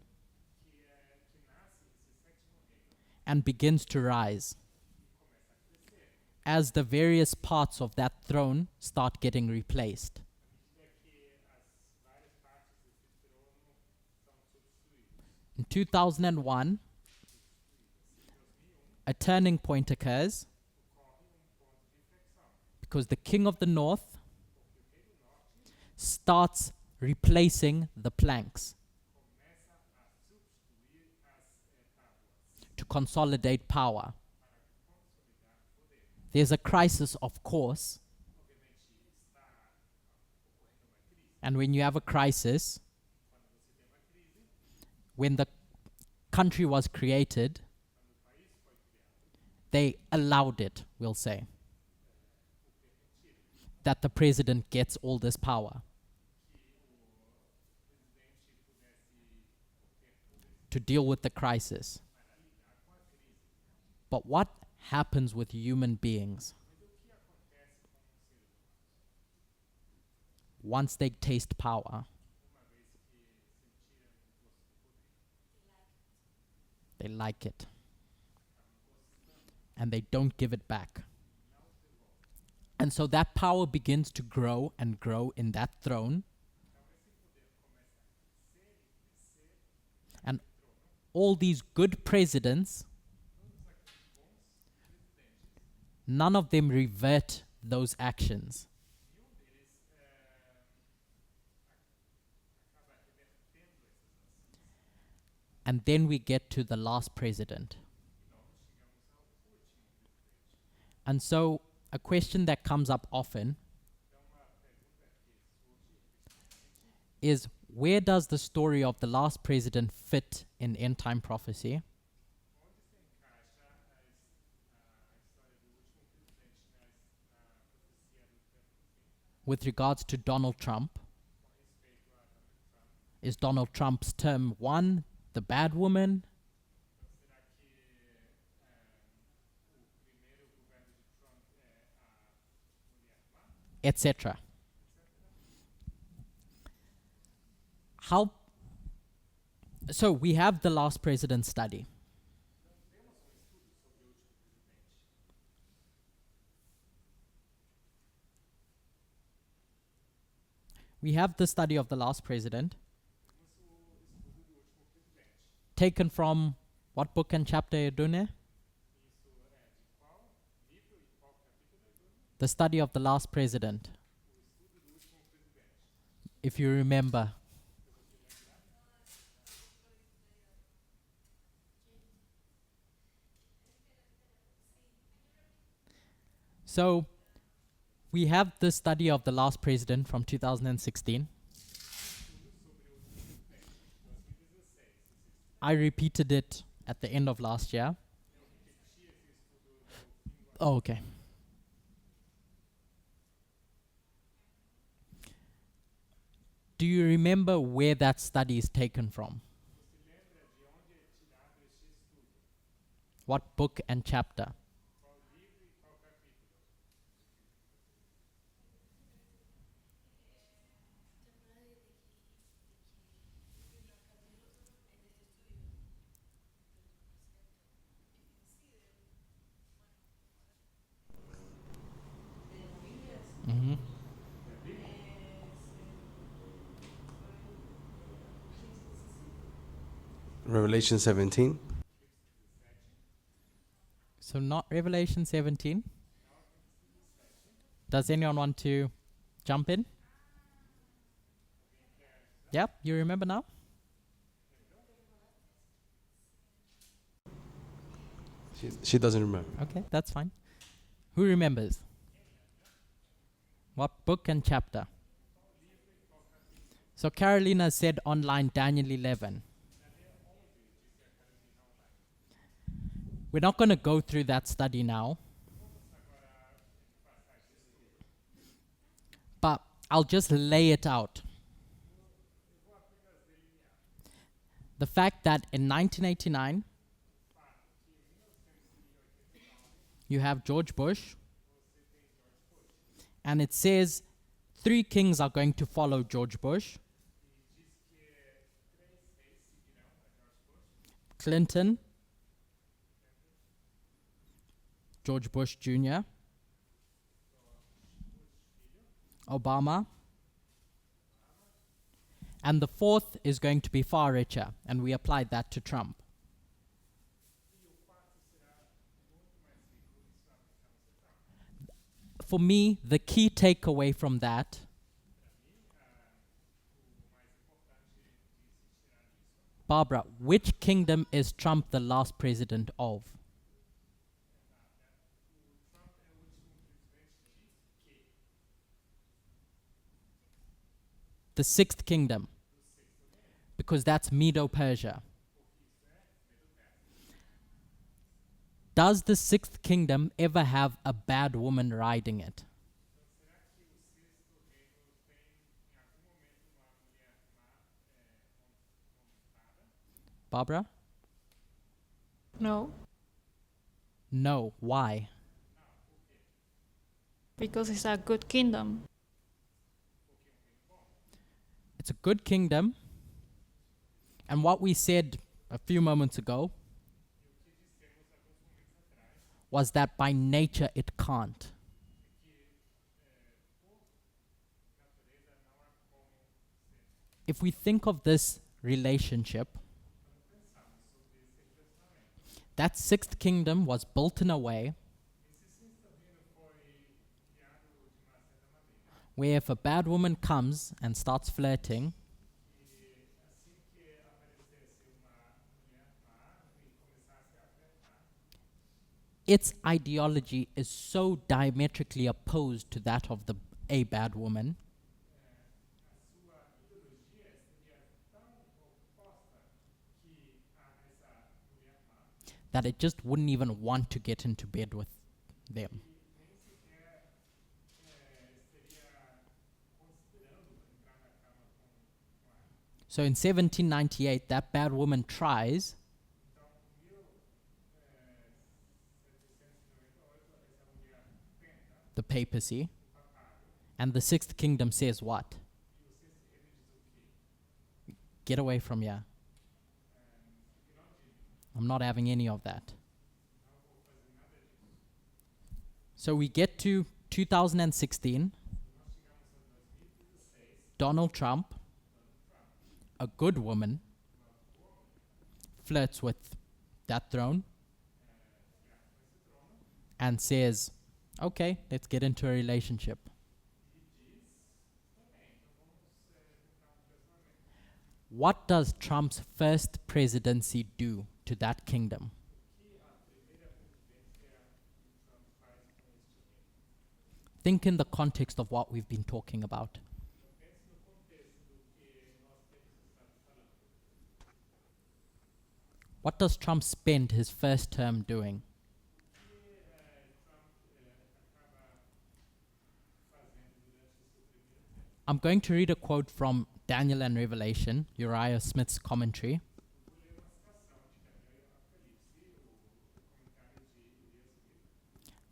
and begins to rise as the various parts of that throne start getting replaced. In 2001, a turning point occurs because the king of the north starts replacing the planks to consolidate power. There's a crisis, of course, and when you have a crisis, when the country was created, they allowed it, we'll say, that the president gets all this power to deal with the crisis. But what happens with human beings once they taste power? They like it. And they don't give it back. And so that power begins to grow and grow in that throne. And all these good presidents, none of them revert those actions. And then we get to the last president. And so a question that comes up often is, where does the story of the last president fit in end time prophecy? With regards to Donald Trump, is Donald Trump's term 1 the bad woman? Etc. So we have the last president study. We have the study of the last president taken from what book and chapter, Edune? The study of the last president. If you remember. So, we have the study of the last president from 2016. I repeated it at the end of last year. Oh, okay. Do you remember where that study is taken from? What book and chapter? Mm-hmm. Revelation 17. So not Revelation 17. Does anyone want to jump in? Yep, you remember now? She doesn't remember. Okay, that's fine. Who remembers? What book and chapter? So Carolina said online Daniel 11. We're not going to go through that study now. But I'll just lay it out. The fact that in 1989, you have George Bush, and it says 3 kings are going to follow George Bush: Clinton, George Bush Jr., Obama, and the 4th is going to be far richer, and we applied that to Trump. For me, the key takeaway from that Barbara, which kingdom is Trump the last president of? The 6th kingdom, because that's Medo-Persia. Does the 6th kingdom ever have a bad woman riding it? Barbara? No, No. Why? because it's a good kingdom. It's a good kingdom. And what we said a few moments ago was that by nature it can't. If we think of this relationship, that 6th kingdom was built in a way where if a bad woman comes and starts flirting, its ideology is so diametrically opposed to that of a bad woman that it just wouldn't even want to get into bed with them. So in 1798, that bad woman tries, the papacy, and the 6th kingdom says what? Get away from here. I'm not having any of that. So we get to 2016. Donald Trump, a good woman, flirts with that throne and says, okay, let's get into a relationship. What does Trump's first presidency do to that kingdom? Think in the context of what we've been talking about. What does Trump spend his first term doing? I'm going to read a quote from Daniel and Revelation, Uriah Smith's commentary.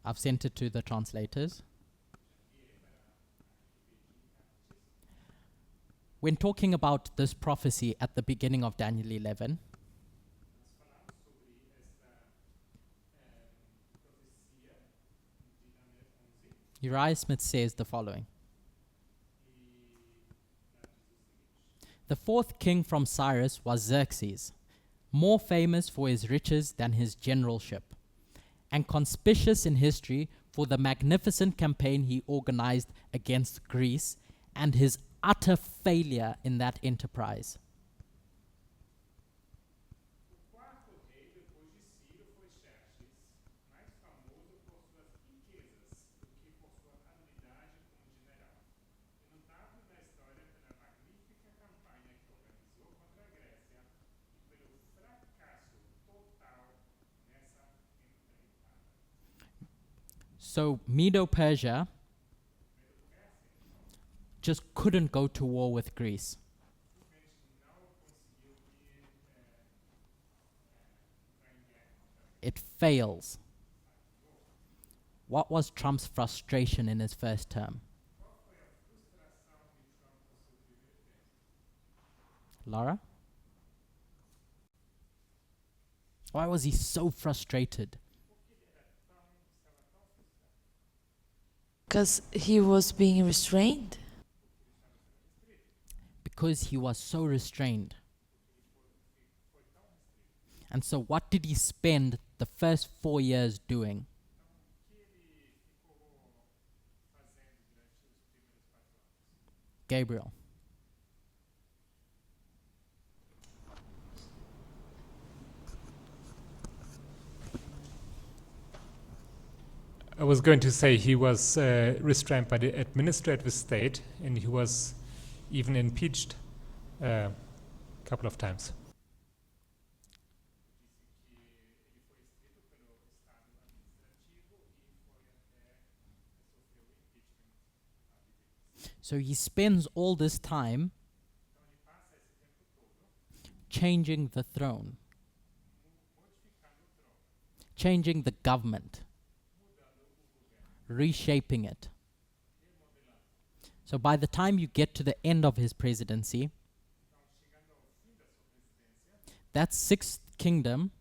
I've sent it to the translators. When talking about this prophecy at the beginning of Daniel 11, Uriah Smith says the following. The 4th king from Cyrus was Xerxes. more famous for his riches than his generalship, and conspicuous in history for the magnificent campaign he organized against Greece and his utter failure in that enterprise. So Medo-Persia just couldn't go to war with Greece. It fails. What was Trump's frustration in his first term? Laura? Why was he so frustrated? Because he was being restrained. Because he was so restrained. And so what did he spend the first 4 years doing? Gabriel. I was going to say he was restrained by the administrative state, and he was even impeached a couple of times. So he spends all this time changing the throne, changing the government, reshaping it. So by the time you get to the end of his presidency, that sixth kingdom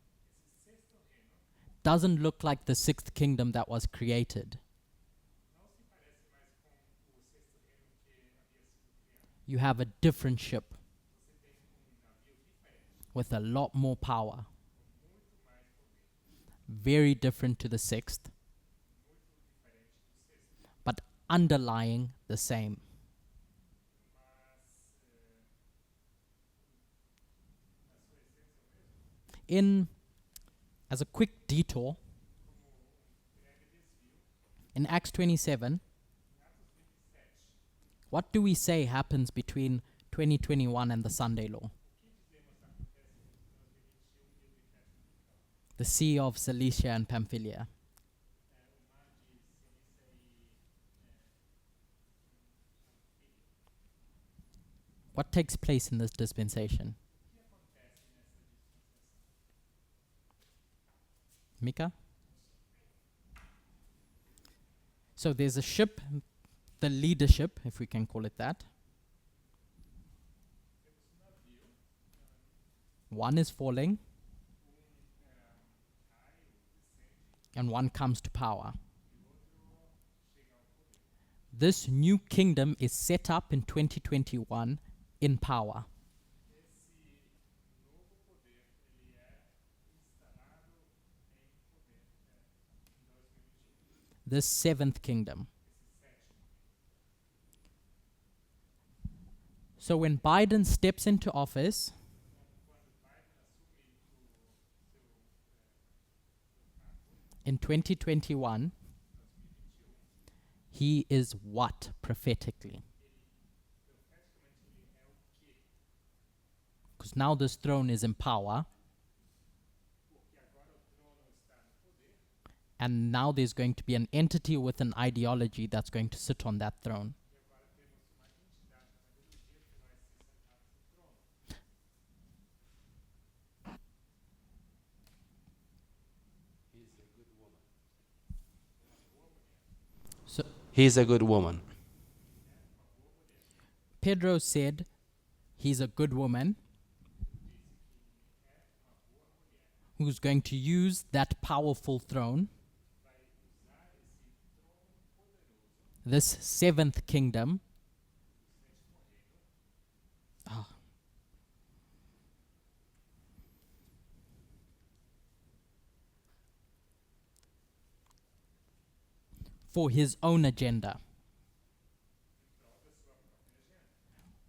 doesn't look like the sixth kingdom that was created. You have a different ship with a lot more power. Very different to the sixth, but underlying the same. As a quick detour, in Acts 27, what do we say happens between 2021 and the Sunday Law? The Sea of Cilicia and Pamphylia. What takes place in this dispensation? Mika? So there's a ship, the leadership, if we can call it that. One is falling, and one comes to power. This new kingdom is set up in 2021 in power. The seventh kingdom. So when Biden steps into office, in 2021, he is what prophetically? Because now this throne is in power, and now there's going to be an entity with an ideology that's going to sit on that throne. So He's a good woman. Pedro said he's a good woman who's going to use that powerful throne, this seventh kingdom, for his own agenda.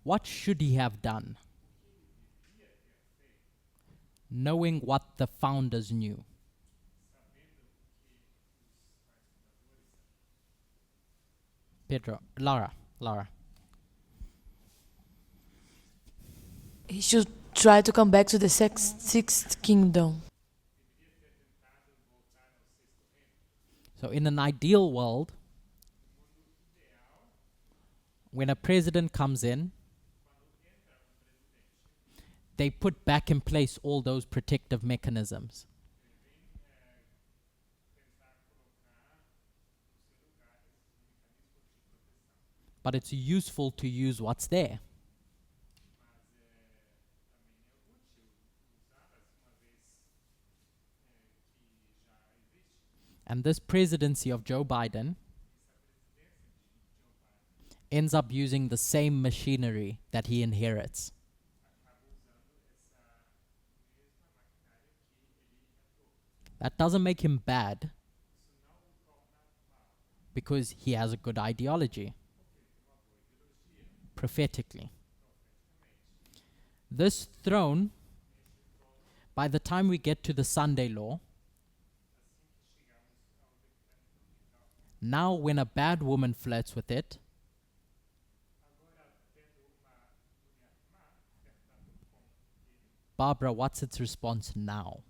What should he have done? Knowing what the founders knew. Pedro, Lara. He should try to come back to the sixth kingdom. So in an ideal world, when a president comes in, they put back in place all those protective mechanisms. But it's useful to use what's there. And this presidency of Joe Biden ends up using the same machinery that he inherits. That doesn't make him bad because he has a good ideology, prophetically. This throne, by the time we get to the Sunday law, now when a bad woman flirts with it, Barbara, what's its response now?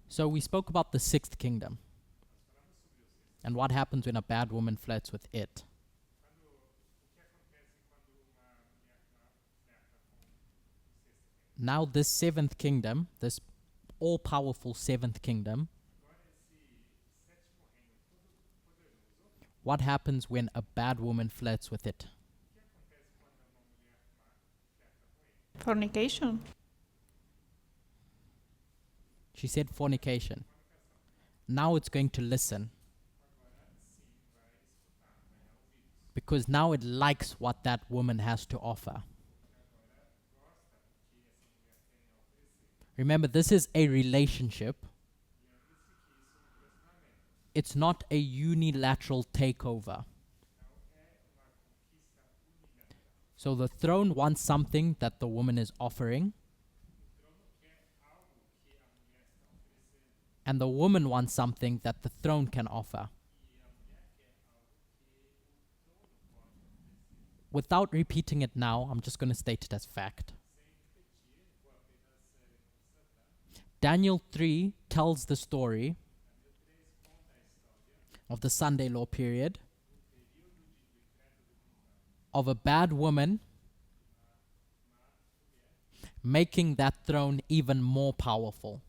So we spoke about the sixth kingdom and what happens when a bad woman flirts with it. Now this seventh kingdom, this all-powerful seventh kingdom, what happens when a bad woman flirts with it? Fornication. She said fornication. Now it's going to listen. Because now it likes what that woman has to offer. Remember, this is a relationship. It's not a unilateral takeover. So the throne wants something that the woman is offering, and the woman wants something that the throne can offer. Without repeating it now, I'm just going to state it as fact. Daniel 3 tells the story of the Sunday law period of a bad woman making that throne even more powerful.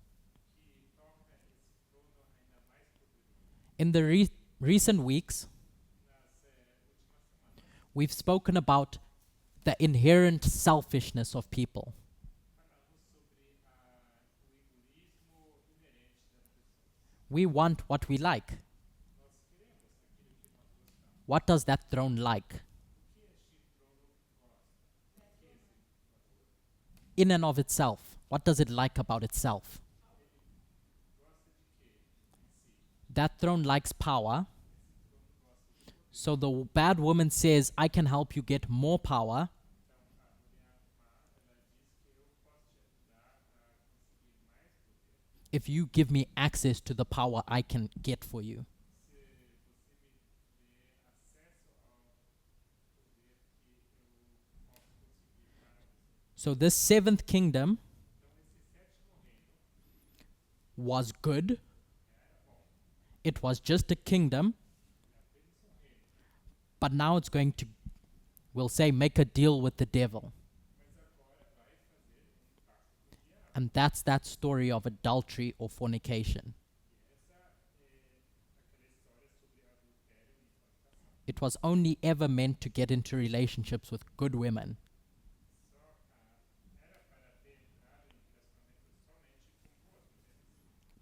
In the recent weeks, we've spoken about the inherent selfishness of people. We want what we like. What does that throne like? In and of itself, what does it like about itself? That throne likes power. So the bad woman says, I can help you get more power. If you give me access to the power I can get for you. So this seventh kingdom was good. It was just a kingdom. But now it's going to, we'll say, make a deal with the devil. And that's that story of adultery or fornication. It was only ever meant to get into relationships with good women.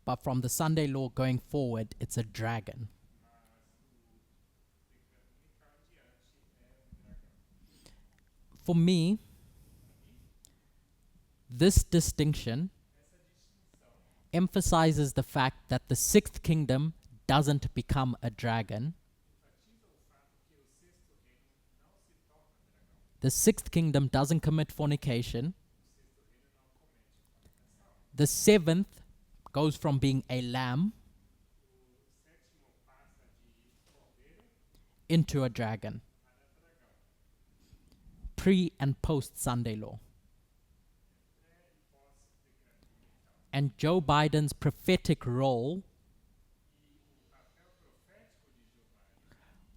But from the Sunday law going forward, it's a dragon. For me, this distinction emphasizes the fact that the sixth kingdom doesn't become a dragon. The sixth kingdom doesn't commit fornication. The seventh goes from being a lamb into a dragon. Pre and post Sunday law. And Joe Biden's prophetic role,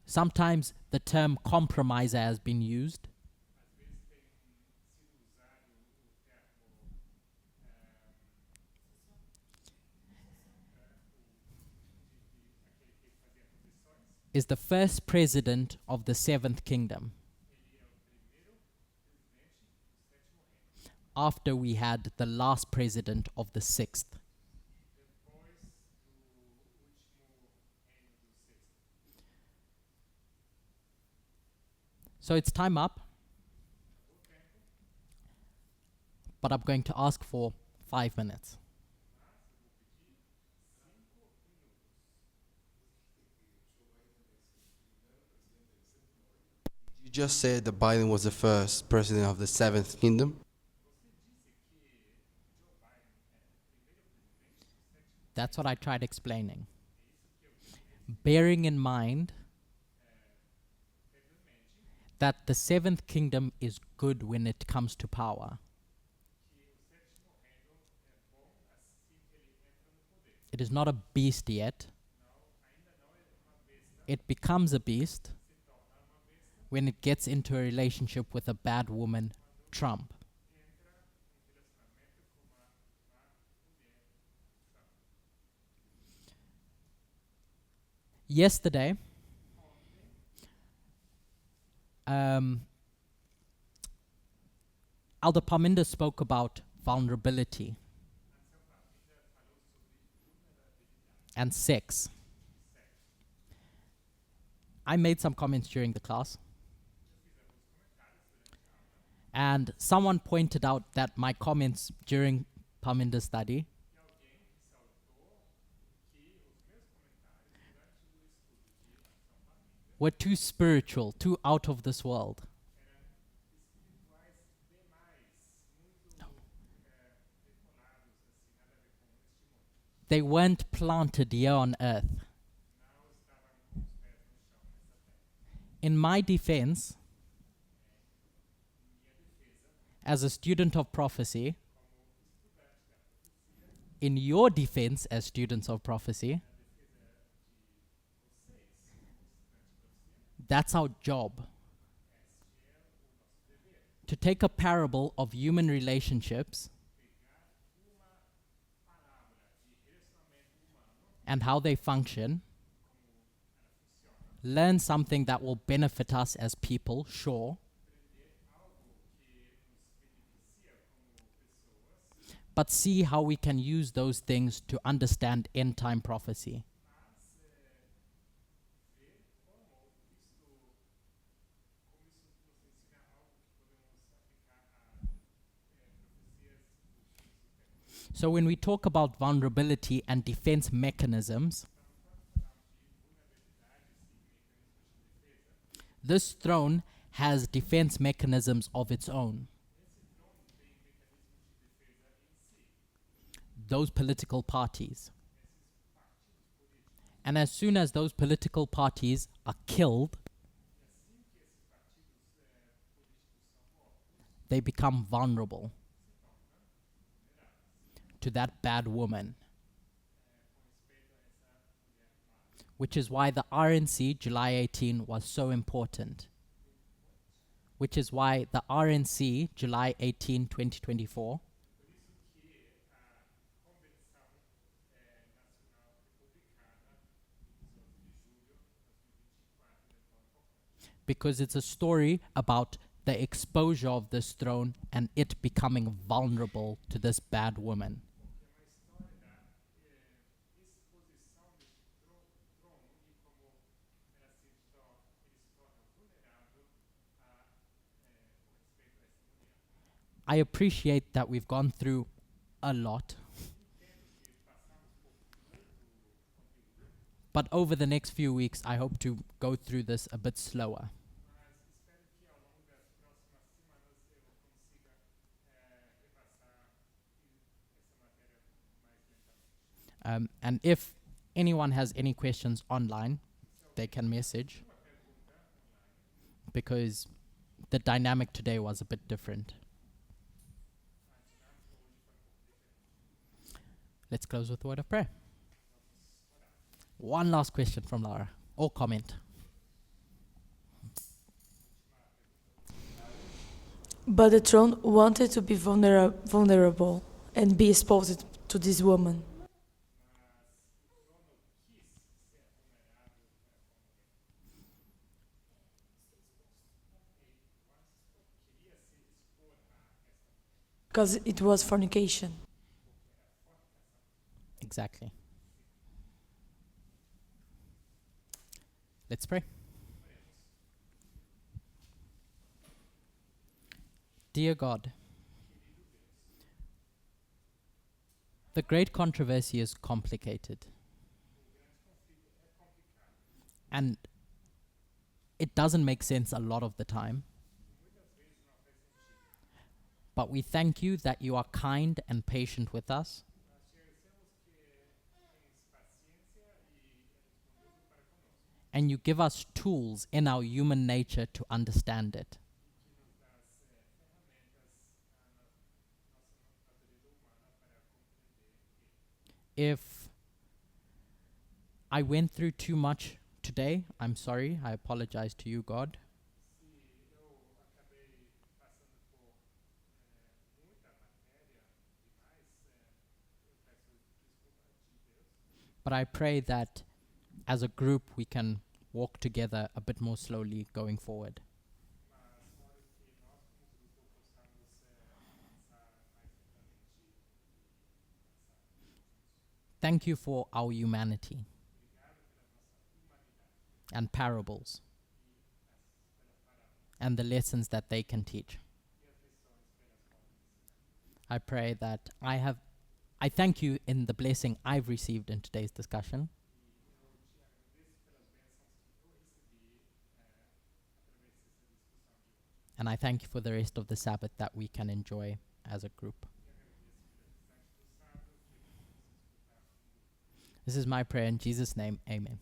sometimes the term compromiser has been used. Is the first president of the seventh kingdom, after we had the last president of the sixth. So it's time up, but I'm going to ask for 5 minutes. You just said that Biden was the first president of the seventh kingdom. That's what I tried explaining. Bearing in mind that the seventh kingdom is good when it comes to power. It is not a beast yet. It becomes a beast when it gets into a relationship with a bad woman, Trump. Yesterday, Elder Parminder spoke about vulnerability and sex. I made some comments during the class, and someone pointed out that my comments during Parminder's study were too spiritual, too out of this world. They weren't planted here on earth. In my defense, as a student of prophecy, in your defense as students of prophecy, that's our job. To take a parable of human relationships and how they function, learn something that will benefit us as people, sure, but see how we can use those things to understand end-time prophecy. So when we talk about vulnerability and defense mechanisms, this throne has defense mechanisms of its own. Those political parties. And as soon as those political parties are killed, they become vulnerable to that bad woman. Which is why the RNC July 18 was so important. Which is why the RNC July 18, 2024 because it's a story about the exposure of this throne and it becoming vulnerable to this bad woman. I appreciate that we've gone through a lot. But over the next few weeks, I hope to go through this a bit slower. And if anyone has any questions online, they can message, because the dynamic today was a bit different. Let's close with a word of prayer. One last question from Laura, or comment. But the throne wanted to be vulnerable and be exposed to this woman. Because it was fornication. Exactly. Let's pray. Dear God, the great controversy is complicated. And it doesn't make sense a lot of the time. But we thank you that you are kind and patient with us. And you give us tools in our human nature to understand it. If I went through too much today, I'm sorry. I apologize to you, God. But I pray that as a group we can walk together a bit more slowly going forward. Thank you for our humanity and parables and the lessons that they can teach. I pray that I thank you in the blessing I've received in today's discussion. And I thank you for the rest of the Sabbath that we can enjoy as a group. This is my prayer in Jesus' name. Amen.